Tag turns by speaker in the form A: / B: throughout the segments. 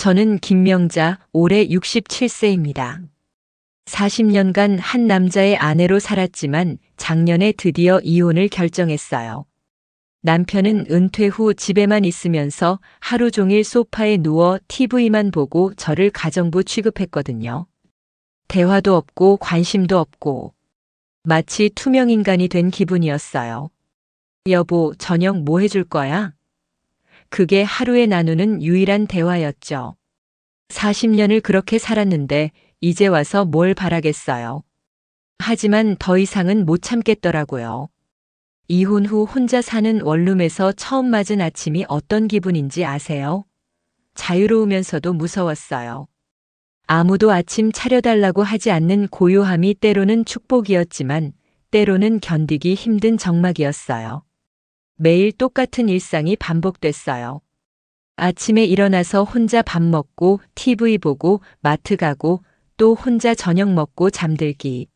A: 저는 김명자, 올해 67세입니다. 40년간 한 남자의 아내로 살았지만 작년에 드디어 이혼을 결정했어요. 남편은 은퇴 후 집에만 있으면서 하루 종일 소파에 누워 TV만 보고 저를 가정부 취급했거든요. 대화도 없고 관심도 없고 마치 투명인간이 된 기분이었어요. 여보, 저녁 뭐 해줄 거야? 그게 하루에 나누는 유일한 대화였죠. 40년을 그렇게 살았는데 이제 와서 뭘 바라겠어요. 하지만 더 이상은 못 참겠더라고요. 이혼 후 혼자 사는 원룸에서 처음 맞은 아침이 어떤 기분인지 아세요? 자유로우면서도 무서웠어요. 아무도 아침 차려달라고 하지 않는 고요함이 때로는 축복이었지만 때로는 견디기 힘든 적막이었어요. 매일 똑같은 일상이 반복됐어요. 아침에 일어나서 혼자 밥 먹고 TV 보고 마트 가고 또 혼자 저녁 먹고 잠들기.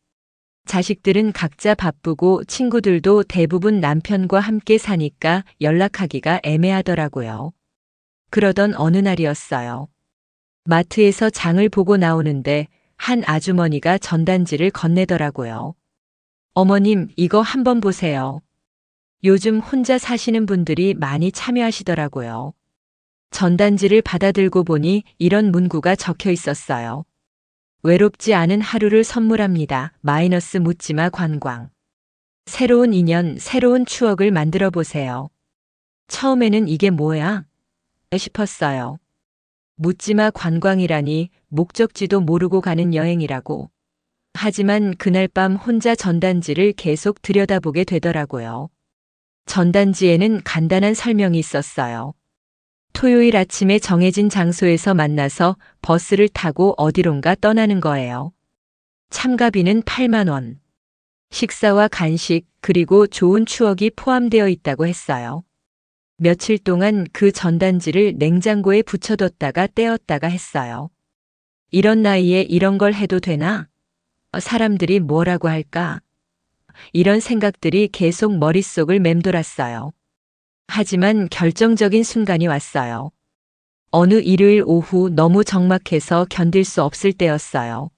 A: 자식들은 각자 바쁘고 친구들도 대부분 남편과 함께 사니까 연락하기가 애매하더라고요. 그러던 어느 날이었어요. 마트에서 장을 보고 나오는데 한 아주머니가 전단지를 건네더라고요. 어머님, 이거 한번 보세요. 요즘 혼자 사시는 분들이 많이 참여하시더라고요. 전단지를 받아들고 보니 이런 문구가 적혀 있었어요. 외롭지 않은 하루를 선물합니다. 묻지마 관광. 새로운 인연, 새로운 추억을 만들어 보세요. 처음에는 이게 뭐야? 싶었어요. 묻지마 관광이라니 목적지도 모르고 가는 여행이라고. 하지만 그날 밤 혼자 전단지를 계속 들여다보게 되더라고요. 전단지에는 간단한 설명이 있었어요. 토요일 아침에 정해진 장소에서 만나서 버스를 타고 어디론가 떠나는 거예요. 참가비는 8만 원. 식사와 간식 그리고 좋은 추억이 포함되어 있다고 했어요. 며칠 동안 그 전단지를 냉장고에 붙여뒀다가 떼었다가 했어요. 이런 나이에 이런 걸 해도 되나? 사람들이 뭐라고 할까? 이런 생각들이 계속 머릿속을 맴돌았어요. 하지만 결정적인 순간이 왔어요. 어느 일요일 오후 너무 적막해서 견딜 수 없을 때였어요.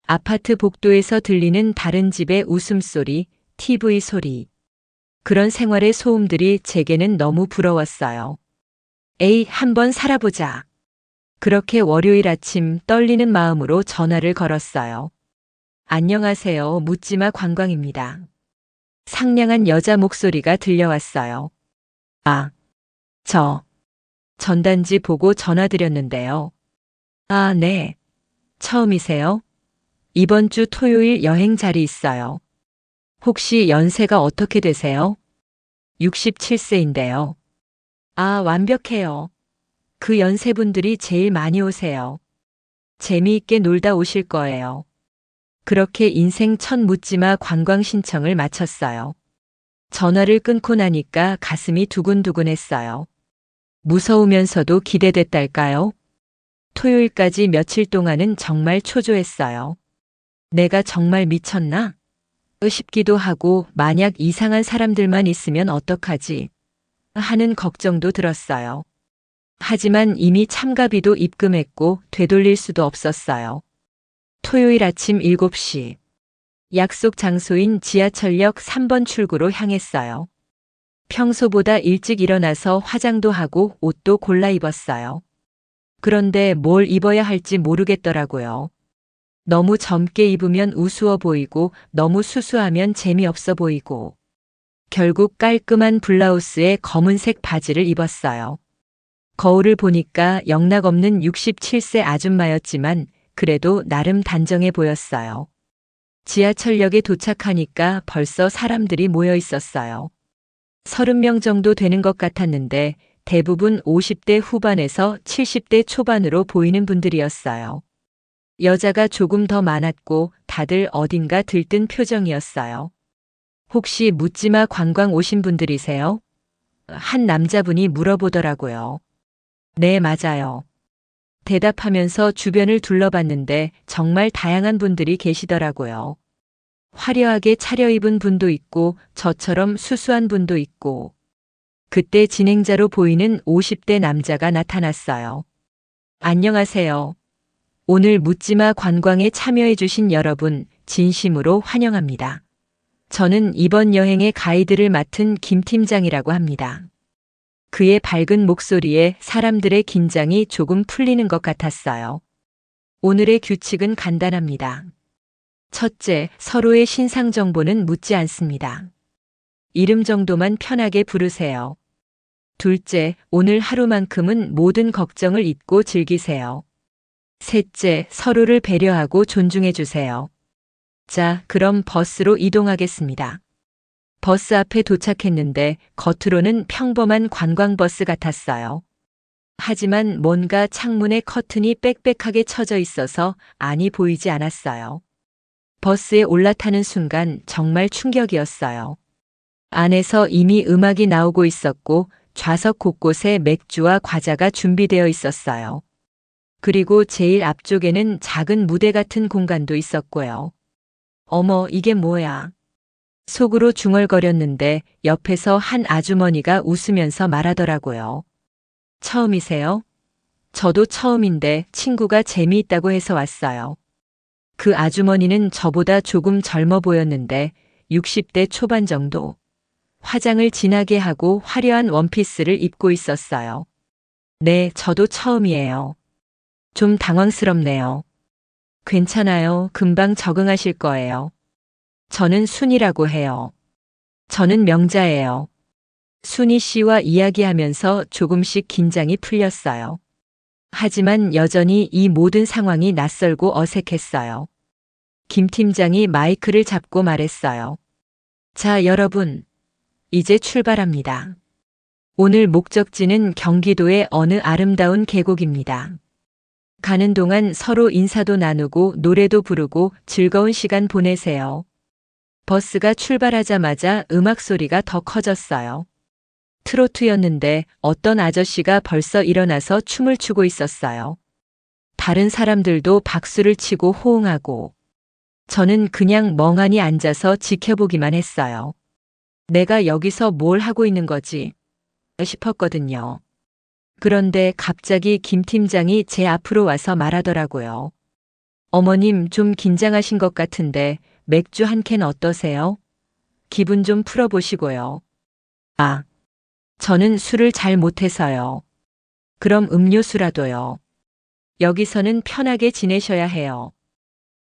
A: 아파트 복도에서 들리는 다른 집의 웃음소리, TV 소리. 그런 생활의 소음들이 제게는 너무 부러웠어요. 에이, 한번 살아보자. 그렇게 월요일 아침 떨리는 마음으로 전화를 걸었어요. 안녕하세요. 묻지마 관광입니다. 상냥한 여자 목소리가 들려왔어요. 아, 저 전단지 보고 전화드렸는데요. 아, 네. 처음이세요? 이번 주 토요일 여행 자리 있어요. 혹시 연세가 어떻게 되세요? 67세인데요. 아, 완벽해요. 그 연세분들이 제일 많이 오세요. 재미있게 놀다 오실 거예요. 그렇게 인생 첫 묻지마 관광 신청을 마쳤어요. 전화를 끊고 나니까 가슴이 두근두근했어요. 무서우면서도 기대됐달까요? 토요일까지 며칠 동안은 정말 초조했어요. 내가 정말 미쳤나? 싶기도 하고 만약 이상한 사람들만 있으면 어떡하지? 하는 걱정도 들었어요. 하지만 이미 참가비도 입금했고 되돌릴 수도 없었어요. 토요일 아침 7시. 약속 장소인 지하철역 3번 출구로 향했어요. 평소보다 일찍 일어나서 화장도 하고 옷도 골라 입었어요. 그런데 뭘 입어야 할지 모르겠더라고요. 너무 젊게 입으면 우스워 보이고 너무 수수하면 재미없어 보이고. 결국 깔끔한 블라우스에 검은색 바지를 입었어요. 거울을 보니까 영락없는 67세 아줌마였지만 그래도 나름 단정해 보였어요. 지하철역에 도착하니까 벌써 사람들이 모여 있었어요. 30명 정도 되는 것 같았는데 대부분 50대 후반에서 70대 초반으로 보이는 분들이었어요. 여자가 조금 더 많았고 다들 어딘가 들뜬 표정이었어요. 혹시 묻지마 관광 오신 분들이세요? 한 남자분이 물어보더라고요. 네, 맞아요. 대답하면서 주변을 둘러봤는데 정말 다양한 분들이 계시더라고요. 화려하게 차려입은 분도 있고 저처럼 수수한 분도 있고. 그때 진행자로 보이는 50대 남자가 나타났어요. 안녕하세요. 오늘 묻지마 관광에 참여해주신 여러분, 진심으로 환영합니다. 저는 이번 여행의 가이드를 맡은 김 팀장이라고 합니다. 그의 밝은 목소리에 사람들의 긴장이 조금 풀리는 것 같았어요. 오늘의 규칙은 간단합니다. 첫째, 서로의 신상 정보는 묻지 않습니다. 이름 정도만 편하게 부르세요. 둘째, 오늘 하루만큼은 모든 걱정을 잊고 즐기세요. 셋째, 서로를 배려하고 존중해 주세요. 자, 그럼 버스로 이동하겠습니다. 버스 앞에 도착했는데 겉으로는 평범한 관광버스 같았어요. 하지만 뭔가 창문에 커튼이 빽빽하게 쳐져 있어서 안이 보이지 않았어요. 버스에 올라타는 순간 정말 충격이었어요. 안에서 이미 음악이 나오고 있었고 좌석 곳곳에 맥주와 과자가 준비되어 있었어요. 그리고 제일 앞쪽에는 작은 무대 같은 공간도 있었고요. 어머, 이게 뭐야? 속으로 중얼거렸는데 옆에서 한 아주머니가 웃으면서 말하더라고요. 처음이세요? 저도 처음인데 친구가 재미있다고 해서 왔어요. 그 아주머니는 저보다 조금 젊어 보였는데 60대 초반 정도. 화장을 진하게 하고 화려한 원피스를 입고 있었어요. 네, 저도 처음이에요. 좀 당황스럽네요. 괜찮아요. 금방 적응하실 거예요. 저는 순이라고 해요. 저는 명자예요. 순이 씨와 이야기하면서 조금씩 긴장이 풀렸어요. 하지만 여전히 이 모든 상황이 낯설고 어색했어요. 김 팀장이 마이크를 잡고 말했어요. 자, 여러분. 이제 출발합니다. 오늘 목적지는 경기도의 어느 아름다운 계곡입니다. 가는 동안 서로 인사도 나누고 노래도 부르고 즐거운 시간 보내세요. 버스가 출발하자마자 음악 소리가 더 커졌어요. 트로트였는데 어떤 아저씨가 벌써 일어나서 춤을 추고 있었어요. 다른 사람들도 박수를 치고 호응하고 저는 그냥 멍하니 앉아서 지켜보기만 했어요. 내가 여기서 뭘 하고 있는 거지? 싶었거든요. 그런데 갑자기 김 팀장이 제 앞으로 와서 말하더라고요. 어머님 좀 긴장하신 것 같은데 맥주 한 캔 어떠세요? 기분 좀 풀어보시고요. 아, 저는 술을 잘 못해서요. 그럼 음료수라도요. 여기서는 편하게 지내셔야 해요.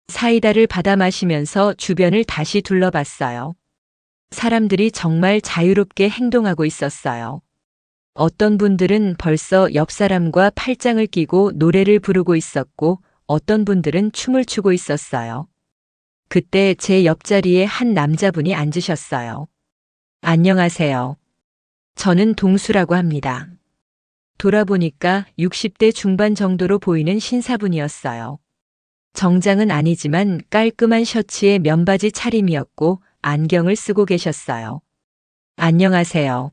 A: 사이다를 받아 마시면서 주변을 다시 둘러봤어요. 사람들이 정말 자유롭게 행동하고 있었어요. 어떤 분들은 벌써 옆 사람과 팔짱을 끼고 노래를 부르고 있었고 어떤 분들은 춤을 추고 있었어요. 그때 제 옆자리에 한 남자분이 앉으셨어요. 안녕하세요. 저는 동수라고 합니다. 돌아보니까 60대 중반 정도로 보이는 신사분이었어요. 정장은 아니지만 깔끔한 셔츠에 면바지 차림이었고 안경을 쓰고 계셨어요. 안녕하세요.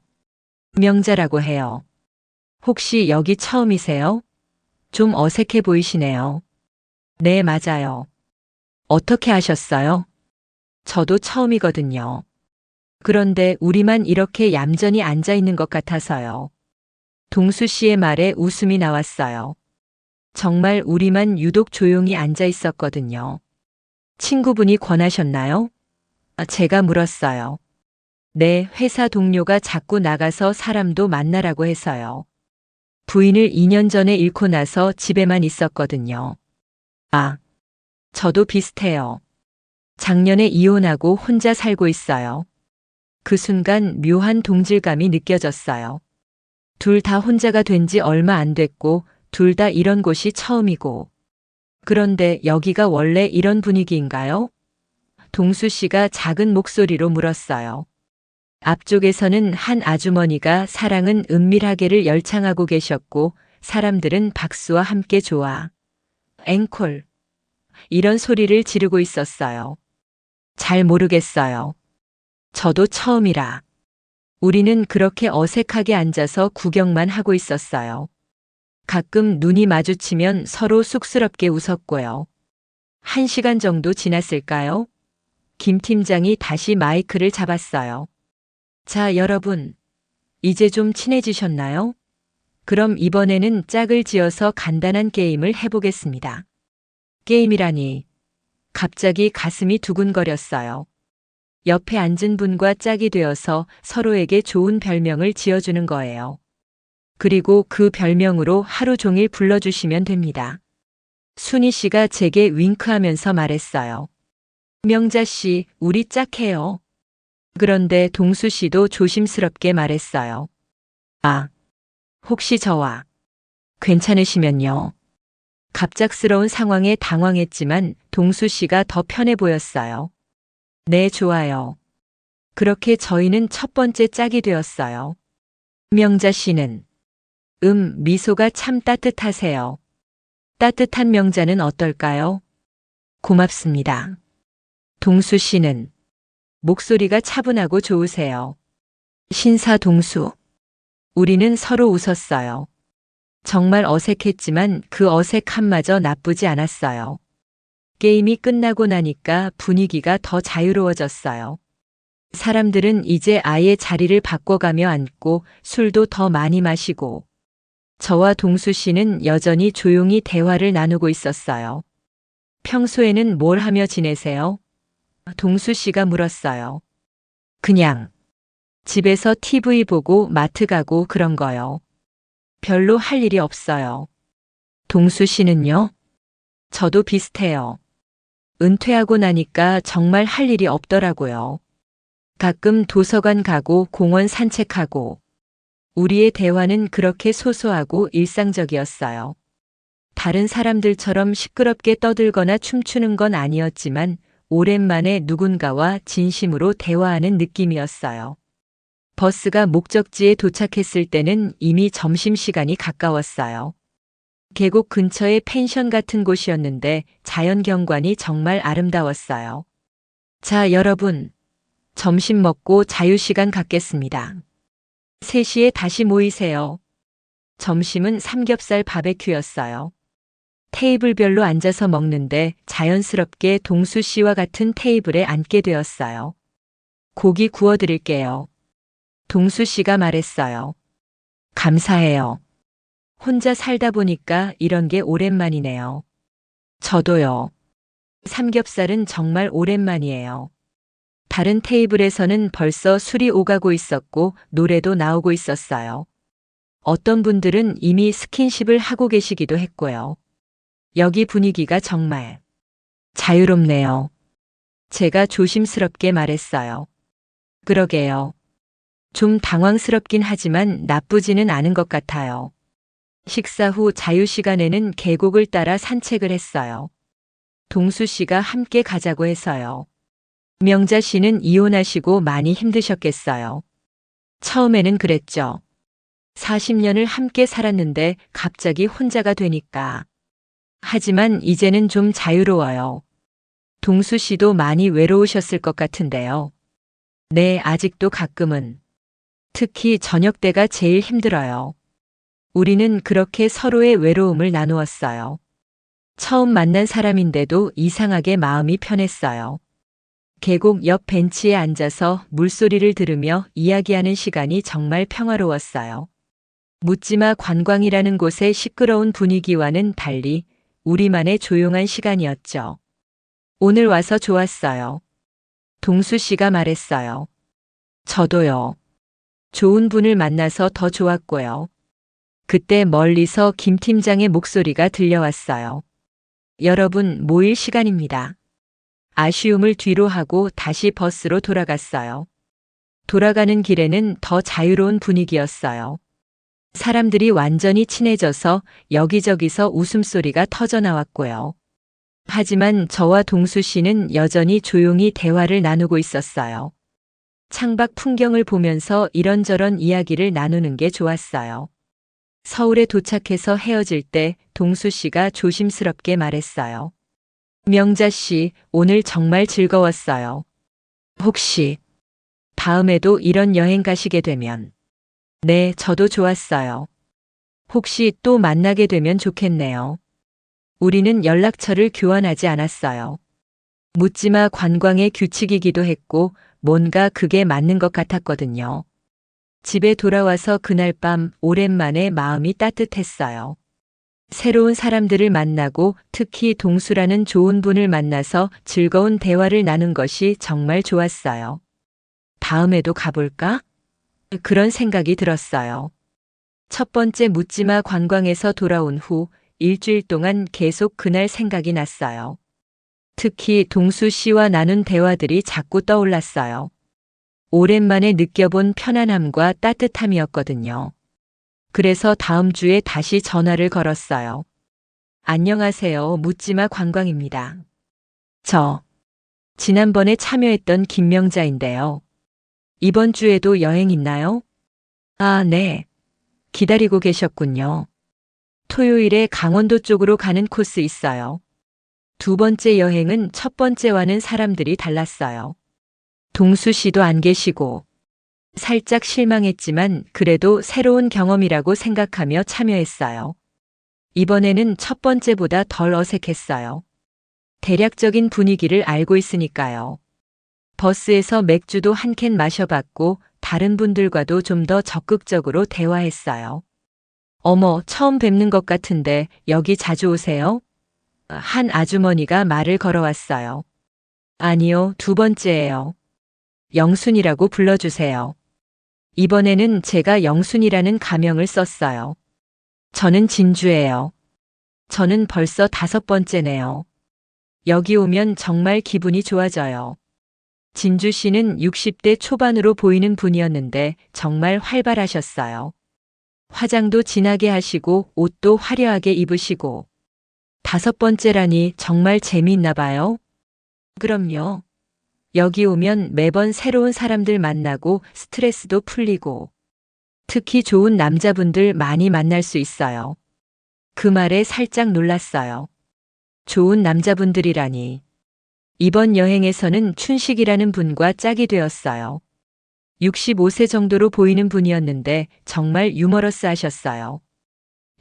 A: 명자라고 해요. 혹시 여기 처음이세요? 좀 어색해 보이시네요. 네, 맞아요. 어떻게 하셨어요? 저도 처음이거든요. 그런데 우리만 이렇게 얌전히 앉아 있는 것 같아서요. 동수 씨의 말에 웃음이 나왔어요. 정말 우리만 유독 조용히 앉아 있었거든요. 친구분이 권하셨나요? 제가 물었어요. 네, 회사 동료가 자꾸 나가서 사람도 만나라고 해서요. 부인을 2년 전에 잃고 나서 집에만 있었거든요. 아, 저도 비슷해요. 작년에 이혼하고 혼자 살고 있어요. 그 순간 묘한 동질감이 느껴졌어요. 둘 다 혼자가 된 지 얼마 안 됐고 둘 다 이런 곳이 처음이고. 그런데 여기가 원래 이런 분위기인가요? 동수 씨가 작은 목소리로 물었어요. 앞쪽에서는 한 아주머니가 사랑은 은밀하게를 열창하고 계셨고 사람들은 박수와 함께 좋아. 앵콜. 이런 소리를 지르고 있었어요. 잘 모르겠어요. 저도 처음이라. 우리는 그렇게 어색하게 앉아서 구경만 하고 있었어요. 가끔 눈이 마주치면 서로 쑥스럽게 웃었고요. 1시간 정도 지났을까요? 김 팀장이 다시 마이크를 잡았어요. 자, 여러분. 이제 좀 친해지셨나요? 그럼 이번에는 짝을 지어서 간단한 게임을 해보겠습니다. 게임이라니. 갑자기 가슴이 두근거렸어요. 옆에 앉은 분과 짝이 되어서 서로에게 좋은 별명을 지어주는 거예요. 그리고 그 별명으로 하루 종일 불러주시면 됩니다. 순희 씨가 제게 윙크하면서 말했어요. 명자 씨, 우리 짝해요. 그런데 동수 씨도 조심스럽게 말했어요. 아, 혹시 저와 괜찮으시면요. 갑작스러운 상황에 당황했지만 동수 씨가 더 편해 보였어요. 네, 좋아요. 그렇게 저희는 첫 번째 짝이 되었어요. 명자 씨는 미소가 참 따뜻하세요. 따뜻한 명자는 어떨까요? 고맙습니다. 동수 씨는 목소리가 차분하고 좋으세요. 신사동수. 우리는 서로 웃었어요. 정말 어색했지만 그 어색함마저 나쁘지 않았어요. 게임이 끝나고 나니까 분위기가 더 자유로워졌어요. 사람들은 이제 아예 자리를 바꿔가며 앉고 술도 더 많이 마시고 저와 동수 씨는 여전히 조용히 대화를 나누고 있었어요. 평소에는 뭘 하며 지내세요? 동수 씨가 물었어요. 그냥 집에서 TV 보고 마트 가고 그런 거요. 별로 할 일이 없어요. 동수 씨는요? 저도 비슷해요. 은퇴하고 나니까 정말 할 일이 없더라고요. 가끔 도서관 가고 공원 산책하고 우리의 대화는 그렇게 소소하고 일상적이었어요. 다른 사람들처럼 시끄럽게 떠들거나 춤추는 건 아니었지만 오랜만에 누군가와 진심으로 대화하는 느낌이었어요. 버스가 목적지에 도착했을 때는 이미 점심시간이 가까웠어요. 계곡 근처의 펜션 같은 곳이었는데 자연 경관이 정말 아름다웠어요. 자, 여러분. 점심 먹고 자유시간 갖겠습니다. 3시에 다시 모이세요. 점심은 삼겹살 바베큐였어요. 테이블별로 앉아서 먹는데 자연스럽게 동수 씨와 같은 테이블에 앉게 되었어요. 고기 구워드릴게요. 동수 씨가 말했어요. 감사해요. 혼자 살다 보니까 이런 게 오랜만이네요. 저도요. 삼겹살은 정말 오랜만이에요. 다른 테이블에서는 벌써 술이 오가고 있었고 노래도 나오고 있었어요. 어떤 분들은 이미 스킨십을 하고 계시기도 했고요. 여기 분위기가 정말 자유롭네요. 제가 조심스럽게 말했어요. 그러게요. 좀 당황스럽긴 하지만 나쁘지는 않은 것 같아요. 식사 후 자유시간에는 계곡을 따라 산책을 했어요. 동수 씨가 함께 가자고 해서요. 명자 씨는 이혼하시고 많이 힘드셨겠어요. 처음에는 그랬죠. 40년을 함께 살았는데 갑자기 혼자가 되니까. 하지만 이제는 좀 자유로워요. 동수 씨도 많이 외로우셨을 것 같은데요. 네, 아직도 가끔은. 특히 저녁 때가 제일 힘들어요. 우리는 그렇게 서로의 외로움을 나누었어요. 처음 만난 사람인데도 이상하게 마음이 편했어요. 계곡 옆 벤치에 앉아서 물소리를 들으며 이야기하는 시간이 정말 평화로웠어요. 묻지마 관광이라는 곳의 시끄러운 분위기와는 달리 우리만의 조용한 시간이었죠. 오늘 와서 좋았어요. 동수 씨가 말했어요. 저도요. 좋은 분을 만나서 더 좋았고요. 그때 멀리서 김 팀장의 목소리가 들려왔어요. 여러분, 모일 시간입니다. 아쉬움을 뒤로 하고 다시 버스로 돌아갔어요. 돌아가는 길에는 더 자유로운 분위기였어요. 사람들이 완전히 친해져서 여기저기서 웃음소리가 터져 나왔고요. 하지만 저와 동수 씨는 여전히 조용히 대화를 나누고 있었어요. 창밖 풍경을 보면서 이런저런 이야기를 나누는 게 좋았어요. 서울에 도착해서 헤어질 때 동수 씨가 조심스럽게 말했어요. 명자 씨, 오늘 정말 즐거웠어요. 혹시 다음에도 이런 여행 가시게 되면. 네, 저도 좋았어요. 혹시 또 만나게 되면 좋겠네요. 우리는 연락처를 교환하지 않았어요. 묻지마 관광의 규칙이기도 했고 뭔가 그게 맞는 것 같았거든요. 집에 돌아와서 그날 밤 오랜만에 마음이 따뜻했어요. 새로운 사람들을 만나고 특히 동수라는 좋은 분을 만나서 즐거운 대화를 나눈 것이 정말 좋았어요. 다음에도 가볼까? 그런 생각이 들었어요. 첫 번째 묻지마 관광에서 돌아온 후 일주일 동안 계속 그날 생각이 났어요. 특히 동수 씨와 나눈 대화들이 자꾸 떠올랐어요. 오랜만에 느껴본 편안함과 따뜻함이었거든요. 그래서 다음 주에 다시 전화를 걸었어요. 안녕하세요. 묻지마 관광입니다. 저, 지난번에 참여했던 김명자인데요. 이번 주에도 여행 있나요? 아, 네. 기다리고 계셨군요. 토요일에 강원도 쪽으로 가는 코스 있어요. 두 번째 여행은 첫 번째와는 사람들이 달랐어요. 동수 씨도 안 계시고, 살짝 실망했지만 그래도 새로운 경험이라고 생각하며 참여했어요. 이번에는 첫 번째보다 덜 어색했어요. 대략적인 분위기를 알고 있으니까요. 버스에서 맥주도 한 캔 마셔봤고 다른 분들과도 좀 더 적극적으로 대화했어요. 어머, 처음 뵙는 것 같은데 여기 자주 오세요? 한 아주머니가 말을 걸어왔어요. 아니요, 두 번째예요. 영순이라고 불러주세요. 이번에는 제가 영순이라는 가명을 썼어요. 저는 진주예요. 저는 벌써 5번째네요. 여기 오면 정말 기분이 좋아져요. 진주 씨는 60대 초반으로 보이는 분이었는데 정말 활발하셨어요. 화장도 진하게 하시고 옷도 화려하게 입으시고. 5번째라니 정말 재미있나 봐요. 그럼요. 여기 오면 매번 새로운 사람들 만나고 스트레스도 풀리고 특히 좋은 남자분들 많이 만날 수 있어요. 그 말에 살짝 놀랐어요. 좋은 남자분들이라니. 이번 여행에서는 춘식이라는 분과 짝이 되었어요. 65세 정도로 보이는 분이었는데 정말 유머러스 하셨어요.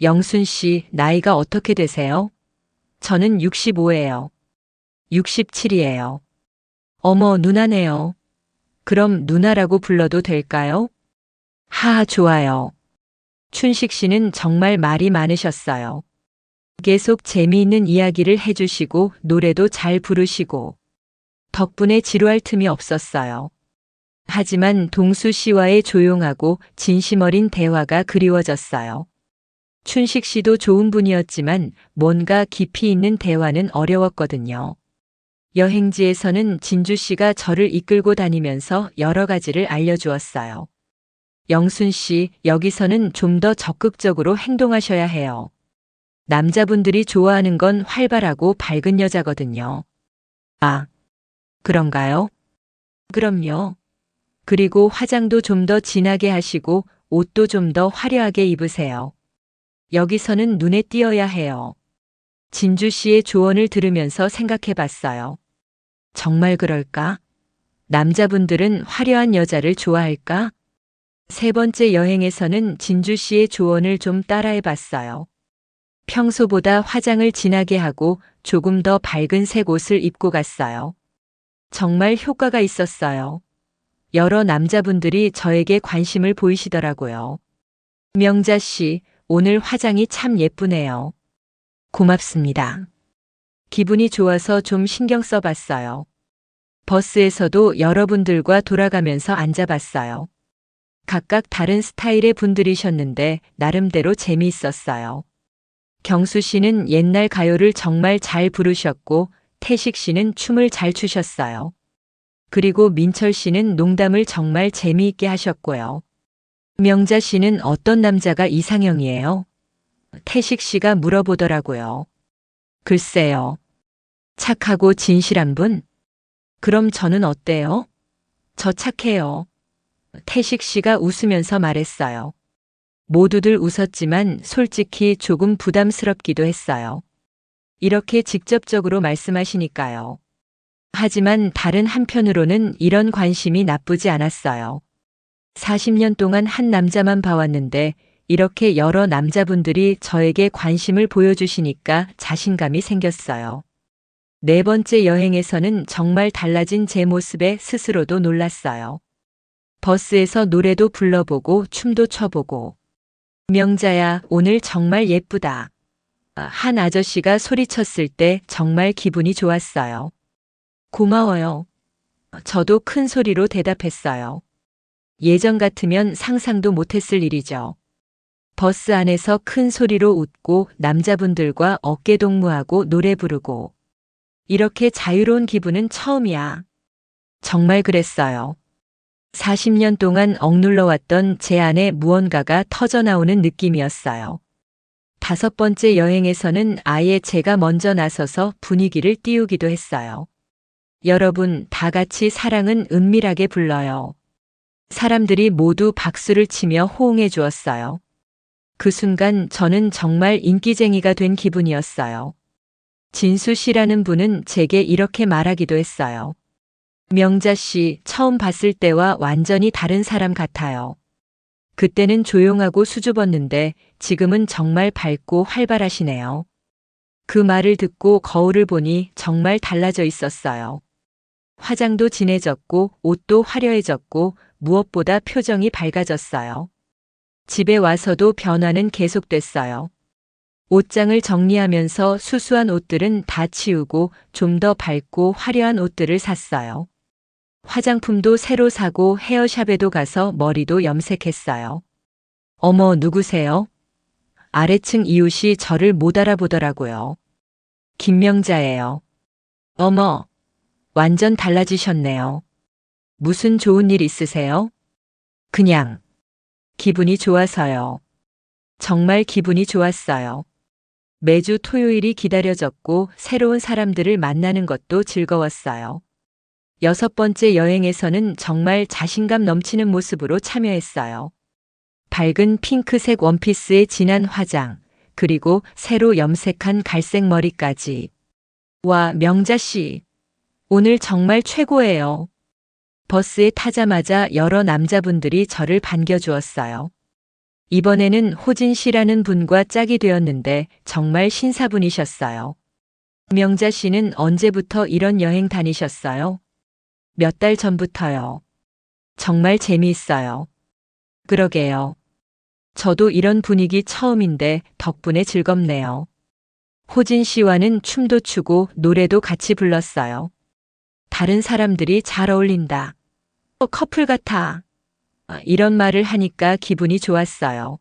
A: 영순 씨, 나이가 어떻게 되세요? 저는 65예요. 67이에요. 어머, 누나네요. 그럼 누나라고 불러도 될까요? 하하, 좋아요. 춘식 씨는 정말 말이 많으셨어요. 계속 재미있는 이야기를 해주시고 노래도 잘 부르시고 덕분에 지루할 틈이 없었어요. 하지만 동수 씨와의 조용하고 진심 어린 대화가 그리워졌어요. 춘식 씨도 좋은 분이었지만 뭔가 깊이 있는 대화는 어려웠거든요. 여행지에서는 진주 씨가 저를 이끌고 다니면서 여러 가지를 알려주었어요. 영순 씨, 여기서는 좀 더 적극적으로 행동하셔야 해요. 남자분들이 좋아하는 건 활발하고 밝은 여자거든요. 아, 그런가요? 그럼요. 그리고 화장도 좀 더 진하게 하시고 옷도 좀 더 화려하게 입으세요. 여기서는 눈에 띄어야 해요. 진주 씨의 조언을 들으면서 생각해 봤어요. 정말 그럴까? 남자분들은 화려한 여자를 좋아할까? 세 번째 여행에서는 진주 씨의 조언을 좀 따라해 봤어요. 평소보다 화장을 진하게 하고 조금 더 밝은 색 옷을 입고 갔어요. 정말 효과가 있었어요. 여러 남자분들이 저에게 관심을 보이시더라고요. 명자 씨, 오늘 화장이 참 예쁘네요. 고맙습니다. 기분이 좋아서 좀 신경 써봤어요. 버스에서도 여러분들과 돌아가면서 앉아봤어요. 각각 다른 스타일의 분들이셨는데 나름대로 재미있었어요. 경수 씨는 옛날 가요를 정말 잘 부르셨고 태식 씨는 춤을 잘 추셨어요. 그리고 민철 씨는 농담을 정말 재미있게 하셨고요. 명자 씨는 어떤 남자가 이상형이에요? 태식 씨가 물어보더라고요. 글쎄요. 착하고 진실한 분? 그럼 저는 어때요? 저 착해요. 태식 씨가 웃으면서 말했어요. 모두들 웃었지만 솔직히 조금 부담스럽기도 했어요. 이렇게 직접적으로 말씀하시니까요. 하지만 다른 한편으로는 이런 관심이 나쁘지 않았어요. 40년 동안 한 남자만 봐왔는데 이렇게 여러 남자분들이 저에게 관심을 보여주시니까 자신감이 생겼어요. 네 번째 여행에서는 정말 달라진 제 모습에 스스로도 놀랐어요. 버스에서 노래도 불러보고 춤도 춰보고. 명자야, 오늘 정말 예쁘다. 한 아저씨가 소리쳤을 때 정말 기분이 좋았어요. 고마워요. 저도 큰 소리로 대답했어요. 예전 같으면 상상도 못했을 일이죠. 버스 안에서 큰 소리로 웃고 남자분들과 어깨동무하고 노래 부르고. 이렇게 자유로운 기분은 처음이야. 정말 그랬어요. 40년 동안 억눌러왔던 제 안에 무언가가 터져나오는 느낌이었어요. 5번째 여행에서는 아예 제가 먼저 나서서 분위기를 띄우기도 했어요. 여러분, 다 같이 사랑은 은밀하게 불러요. 사람들이 모두 박수를 치며 호응해 주었어요. 그 순간 저는 정말 인기쟁이가 된 기분이었어요. 진수 씨라는 분은 제게 이렇게 말하기도 했어요. 명자 씨, 처음 봤을 때와 완전히 다른 사람 같아요. 그때는 조용하고 수줍었는데 지금은 정말 밝고 활발하시네요. 그 말을 듣고 거울을 보니 정말 달라져 있었어요. 화장도 진해졌고 옷도 화려해졌고 무엇보다 표정이 밝아졌어요. 집에 와서도 변화는 계속됐어요. 옷장을 정리하면서 수수한 옷들은 다 치우고 좀 더 밝고 화려한 옷들을 샀어요. 화장품도 새로 사고 헤어샵에도 가서 머리도 염색했어요. 어머, 누구세요? 아래층 이웃이 저를 못 알아보더라고요. 김명자예요. 어머, 완전 달라지셨네요. 무슨 좋은 일 있으세요? 그냥 기분이 좋아서요. 정말 기분이 좋았어요. 매주 토요일이 기다려졌고 새로운 사람들을 만나는 것도 즐거웠어요. 6번째 여행에서는 정말 자신감 넘치는 모습으로 참여했어요. 밝은 핑크색 원피스에 진한 화장, 그리고 새로 염색한 갈색 머리까지. 와, 명자씨. 오늘 정말 최고예요. 버스에 타자마자 여러 남자분들이 저를 반겨주었어요. 이번에는 호진 씨라는 분과 짝이 되었는데 정말 신사분이셨어요. 명자 씨는 언제부터 이런 여행 다니셨어요? 몇 달 전부터요. 정말 재미있어요. 그러게요. 저도 이런 분위기 처음인데 덕분에 즐겁네요. 호진 씨와는 춤도 추고 노래도 같이 불렀어요. 다른 사람들이 잘 어울린다. 커플 같아. 이런 말을 하니까 기분이 좋았어요.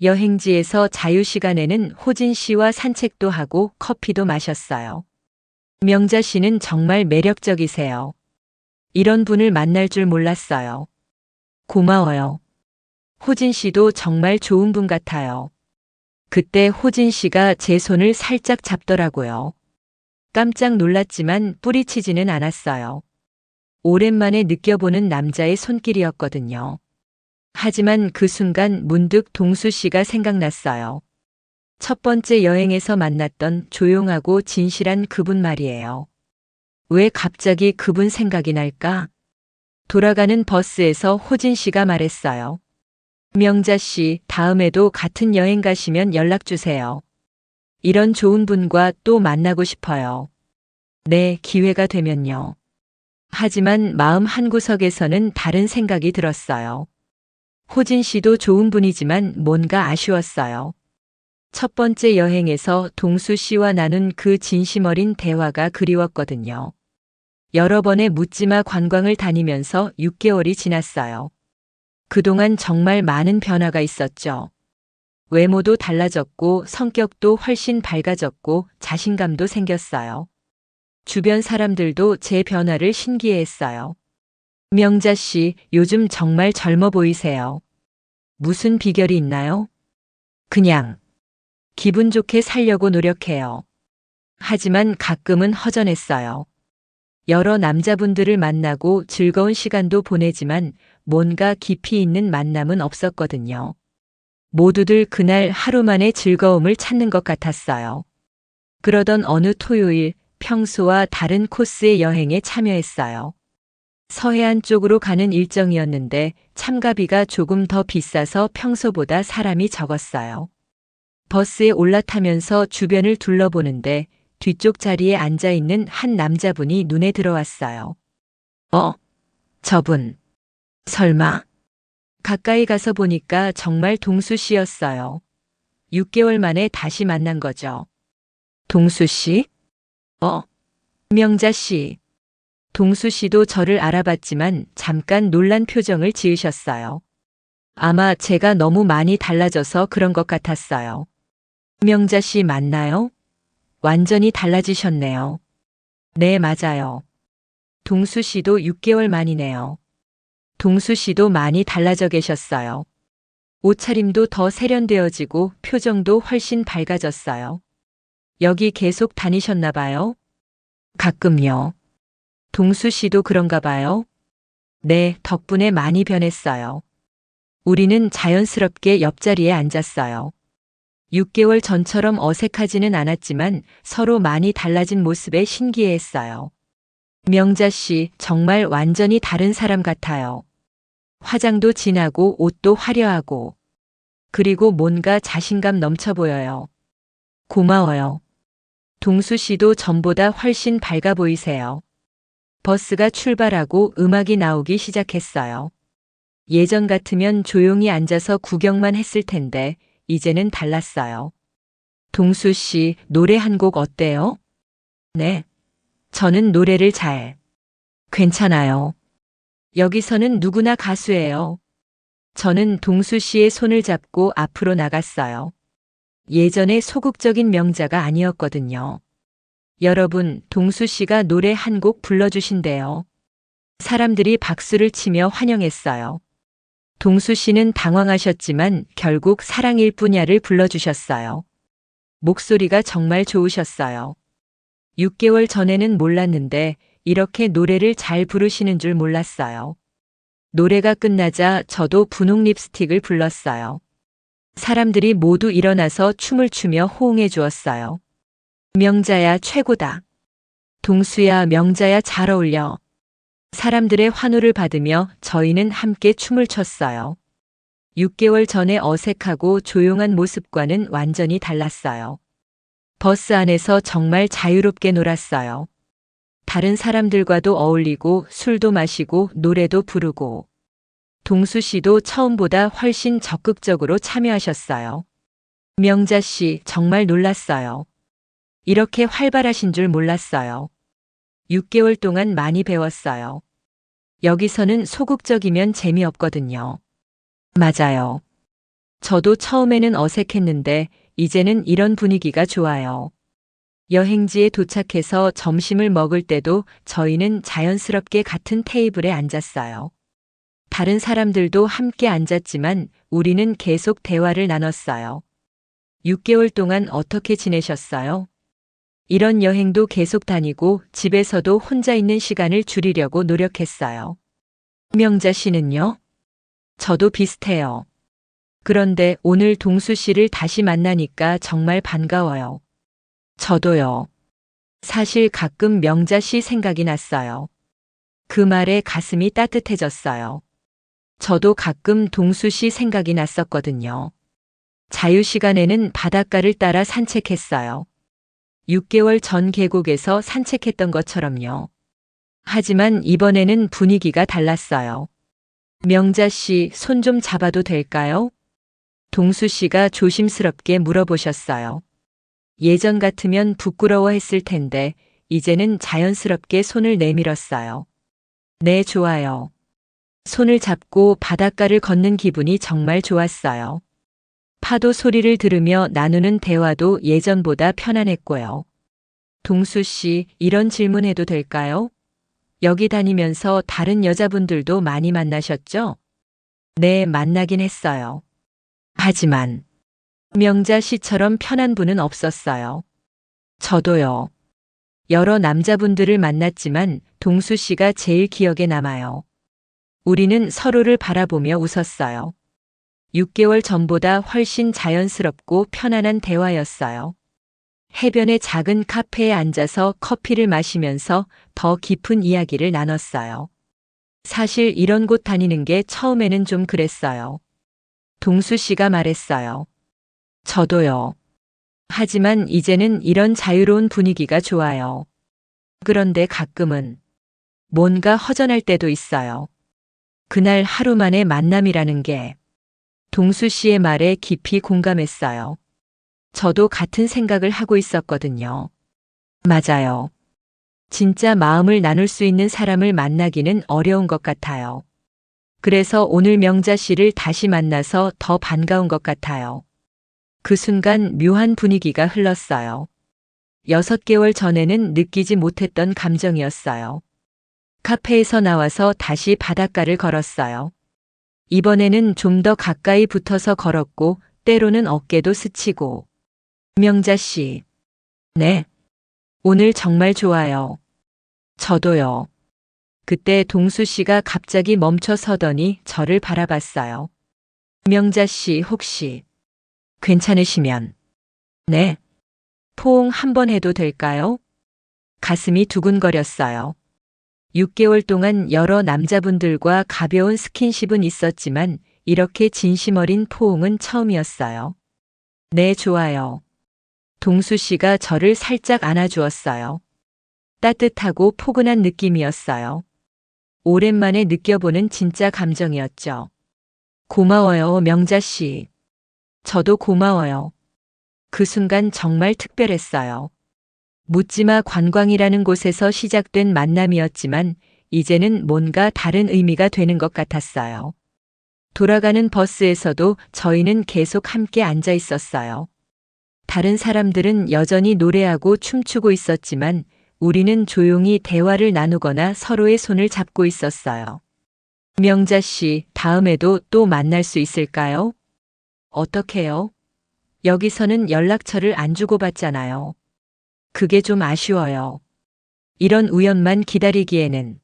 A: 여행지에서 자유시간에는 호진 씨와 산책도 하고 커피도 마셨어요. 명자 씨는 정말 매력적이세요. 이런 분을 만날 줄 몰랐어요. 고마워요. 호진 씨도 정말 좋은 분 같아요. 그때 호진 씨가 제 손을 살짝 잡더라고요. 깜짝 놀랐지만 뿌리치지는 않았어요. 오랜만에 느껴보는 남자의 손길이었거든요. 하지만 그 순간 문득 동수 씨가 생각났어요. 1번째 여행에서 만났던 조용하고 진실한 그분 말이에요. 왜 갑자기 그분 생각이 날까? 돌아가는 버스에서 호진 씨가 말했어요. 명자 씨, 다음에도 같은 여행 가시면 연락 주세요. 이런 좋은 분과 또 만나고 싶어요. 네, 기회가 되면요. 하지만 마음 한구석에서는 다른 생각이 들었어요. 호진 씨도 좋은 분이지만 뭔가 아쉬웠어요. 1번째 여행에서 동수 씨와 나눈 그 진심 어린 대화가 그리웠거든요. 여러 번의 묻지마 관광을 다니면서 6개월이 지났어요. 그동안 정말 많은 변화가 있었죠. 외모도 달라졌고 성격도 훨씬 밝아졌고 자신감도 생겼어요. 주변 사람들도 제 변화를 신기해했어요. 명자 씨, 요즘 정말 젊어 보이세요. 무슨 비결이 있나요? 그냥 기분 좋게 살려고 노력해요. 하지만 가끔은 허전했어요. 여러 남자분들을 만나고 즐거운 시간도 보내지만 뭔가 깊이 있는 만남은 없었거든요. 모두들 그날 하루 만에 즐거움을 찾는 것 같았어요. 그러던 어느 토요일, 평소와 다른 코스의 여행에 참여했어요. 서해안 쪽으로 가는 일정이었는데 참가비가 조금 더 비싸서 평소보다 사람이 적었어요. 버스에 올라타면서 주변을 둘러보는데 뒤쪽 자리에 앉아 있는 한 남자분이 눈에 들어왔어요. 저분. 설마. 가까이 가서 보니까 정말 동수 씨였어요. 6개월 만에 다시 만난 거죠. 동수 씨? 명자 씨. 동수 씨도 저를 알아봤지만 잠깐 놀란 표정을 지으셨어요. 아마 제가 너무 많이 달라져서 그런 것 같았어요. 명자 씨 맞나요? 완전히 달라지셨네요. 네, 맞아요. 동수 씨도 6개월 만이네요. 동수 씨도 많이 달라져 계셨어요. 옷차림도 더 세련되어지고 표정도 훨씬 밝아졌어요. 여기 계속 다니셨나 봐요? 가끔요. 동수 씨도 그런가 봐요? 네, 덕분에 많이 변했어요. 우리는 자연스럽게 옆자리에 앉았어요. 6개월 전처럼 어색하지는 않았지만 서로 많이 달라진 모습에 신기해했어요. 명자 씨, 정말 완전히 다른 사람 같아요. 화장도 진하고 옷도 화려하고, 그리고 뭔가 자신감 넘쳐 보여요. 고마워요. 동수 씨도 전보다 훨씬 밝아 보이세요. 버스가 출발하고 음악이 나오기 시작했어요. 예전 같으면 조용히 앉아서 구경만 했을 텐데, 이제는 달랐어요. 동수 씨, 노래 한 곡 어때요? 네. 저는 노래를 괜찮아요. 여기서는 누구나 가수예요. 저는 동수 씨의 손을 잡고 앞으로 나갔어요. 예전에 소극적인 명자가 아니었거든요. 여러분, 동수 씨가 노래 한 곡 불러주신대요. 사람들이 박수를 치며 환영했어요. 동수 씨는 당황하셨지만 결국 사랑일 뿐야를 불러주셨어요. 목소리가 정말 좋으셨어요. 6개월 전에는 몰랐는데 이렇게 노래를 잘 부르시는 줄 몰랐어요. 노래가 끝나자 저도 분홍 립스틱을 불렀어요. 사람들이 모두 일어나서 춤을 추며 호응해 주었어요. 명자야 최고다. 동수야 명자야 잘 어울려. 사람들의 환호를 받으며 저희는 함께 춤을 췄어요. 6개월 전에 어색하고 조용한 모습과는 완전히 달랐어요. 버스 안에서 정말 자유롭게 놀았어요. 다른 사람들과도 어울리고 술도 마시고 노래도 부르고. 동수 씨도 처음보다 훨씬 적극적으로 참여하셨어요. 명자 씨, 정말 놀랐어요. 이렇게 활발하신 줄 몰랐어요. 6개월 동안 많이 배웠어요. 여기서는 소극적이면 재미없거든요. 맞아요. 저도 처음에는 어색했는데 이제는 이런 분위기가 좋아요. 여행지에 도착해서 점심을 먹을 때도 저희는 자연스럽게 같은 테이블에 앉았어요. 다른 사람들도 함께 앉았지만 우리는 계속 대화를 나눴어요. 6개월 동안 어떻게 지내셨어요? 이런 여행도 계속 다니고 집에서도 혼자 있는 시간을 줄이려고 노력했어요. 명자 씨는요? 저도 비슷해요. 그런데 오늘 동수 씨를 다시 만나니까 정말 반가워요. 저도요. 사실 가끔 명자 씨 생각이 났어요. 그 말에 가슴이 따뜻해졌어요. 저도 가끔 동수 씨 생각이 났었거든요. 자유시간에는 바닷가를 따라 산책했어요. 6개월 전 계곡에서 산책했던 것처럼요. 하지만 이번에는 분위기가 달랐어요. 명자 씨, 손 좀 잡아도 될까요? 동수 씨가 조심스럽게 물어보셨어요. 예전 같으면 부끄러워했을 텐데 이제는 자연스럽게 손을 내밀었어요. 네, 좋아요. 손을 잡고 바닷가를 걷는 기분이 정말 좋았어요. 파도 소리를 들으며 나누는 대화도 예전보다 편안했고요. 동수 씨, 이런 질문해도 될까요? 여기 다니면서 다른 여자분들도 많이 만나셨죠? 네, 만나긴 했어요. 하지만 명자 씨처럼 편한 분은 없었어요. 저도요. 여러 남자분들을 만났지만 동수 씨가 제일 기억에 남아요. 우리는 서로를 바라보며 웃었어요. 6개월 전보다 훨씬 자연스럽고 편안한 대화였어요. 해변의 작은 카페에 앉아서 커피를 마시면서 더 깊은 이야기를 나눴어요. 사실 이런 곳 다니는 게 처음에는 좀 그랬어요. 동수 씨가 말했어요. 저도요. 하지만 이제는 이런 자유로운 분위기가 좋아요. 그런데 가끔은 뭔가 허전할 때도 있어요. 그날 하루 만에 만남이라는 게 동수 씨의 말에 깊이 공감했어요. 저도 같은 생각을 하고 있었거든요. 맞아요. 진짜 마음을 나눌 수 있는 사람을 만나기는 어려운 것 같아요. 그래서 오늘 명자 씨를 다시 만나서 더 반가운 것 같아요. 그 순간 묘한 분위기가 흘렀어요. 6개월 전에는 느끼지 못했던 감정이었어요. 카페에서 나와서 다시 바닷가를 걸었어요. 이번에는 좀 더 가까이 붙어서 걸었고 때로는 어깨도 스치고. 명자 씨. 네. 오늘 정말 좋아요. 저도요. 그때 동수 씨가 갑자기 멈춰 서더니 저를 바라봤어요. 명자 씨 혹시 괜찮으시면. 네. 포옹 한번 해도 될까요? 가슴이 두근거렸어요. 6개월 동안 여러 남자분들과 가벼운 스킨십은 있었지만 이렇게 진심 어린 포옹은 처음이었어요. 네, 좋아요. 동수 씨가 저를 살짝 안아주었어요. 따뜻하고 포근한 느낌이었어요. 오랜만에 느껴보는 진짜 감정이었죠. 고마워요, 명자 씨. 저도 고마워요. 그 순간 정말 특별했어요. 묻지마 관광이라는 곳에서 시작된 만남이었지만 이제는 뭔가 다른 의미가 되는 것 같았어요. 돌아가는 버스에서도 저희는 계속 함께 앉아 있었어요. 다른 사람들은 여전히 노래하고 춤추고 있었지만 우리는 조용히 대화를 나누거나 서로의 손을 잡고 있었어요. 명자 씨, 다음에도 또 만날 수 있을까요? 어떻게요? 여기서는 연락처를 안 주고받잖아요. 그게 좀 아쉬워요. 이런 우연만 기다리기에는.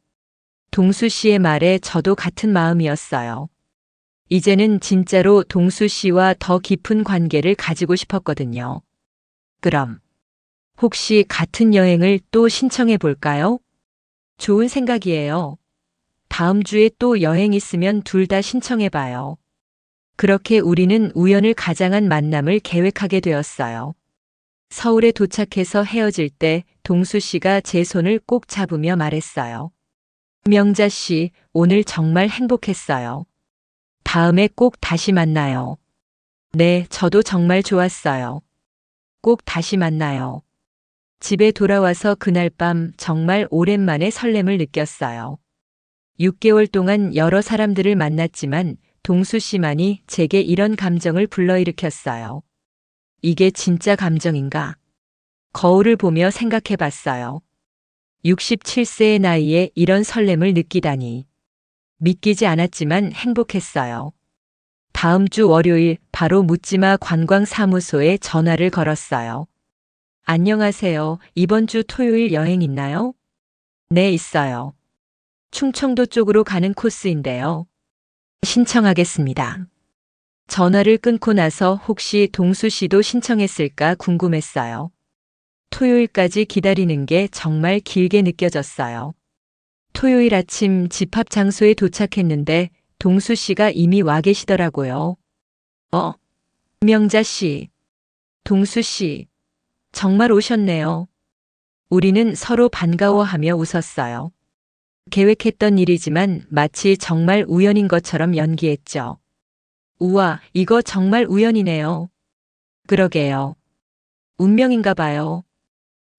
A: 동수 씨의 말에 저도 같은 마음이었어요. 이제는 진짜로 동수 씨와 더 깊은 관계를 가지고 싶었거든요. 그럼 혹시 같은 여행을 또 신청해 볼까요? 좋은 생각이에요. 다음 주에 또 여행 있으면 둘 다 신청해 봐요. 그렇게 우리는 우연을 가장한 만남을 계획하게 되었어요. 서울에 도착해서 헤어질 때 동수 씨가 제 손을 꼭 잡으며 말했어요. 명자 씨, 오늘 정말 행복했어요. 다음에 꼭 다시 만나요. 네, 저도 정말 좋았어요. 꼭 다시 만나요. 집에 돌아와서 그날 밤 정말 오랜만에 설렘을 느꼈어요. 6개월 동안 여러 사람들을 만났지만 동수 씨만이 제게 이런 감정을 불러일으켰어요. 이게 진짜 감정인가? 거울을 보며 생각해 봤어요. 67세의 나이에 이런 설렘을 느끼다니. 믿기지 않았지만 행복했어요. 다음 주 월요일 바로 묻지마 관광사무소에 전화를 걸었어요. 안녕하세요. 이번 주 토요일 여행 있나요? 네, 있어요. 충청도 쪽으로 가는 코스인데요. 신청하겠습니다. 전화를 끊고 나서 혹시 동수 씨도 신청했을까 궁금했어요. 토요일까지 기다리는 게 정말 길게 느껴졌어요. 토요일 아침 집합 장소에 도착했는데 동수 씨가 이미 와 계시더라고요. 명자 씨, 동수 씨, 정말 오셨네요. 우리는 서로 반가워하며 웃었어요. 계획했던 일이지만 마치 정말 우연인 것처럼 연기했죠. 우와, 이거 정말 우연이네요. 그러게요. 운명인가 봐요.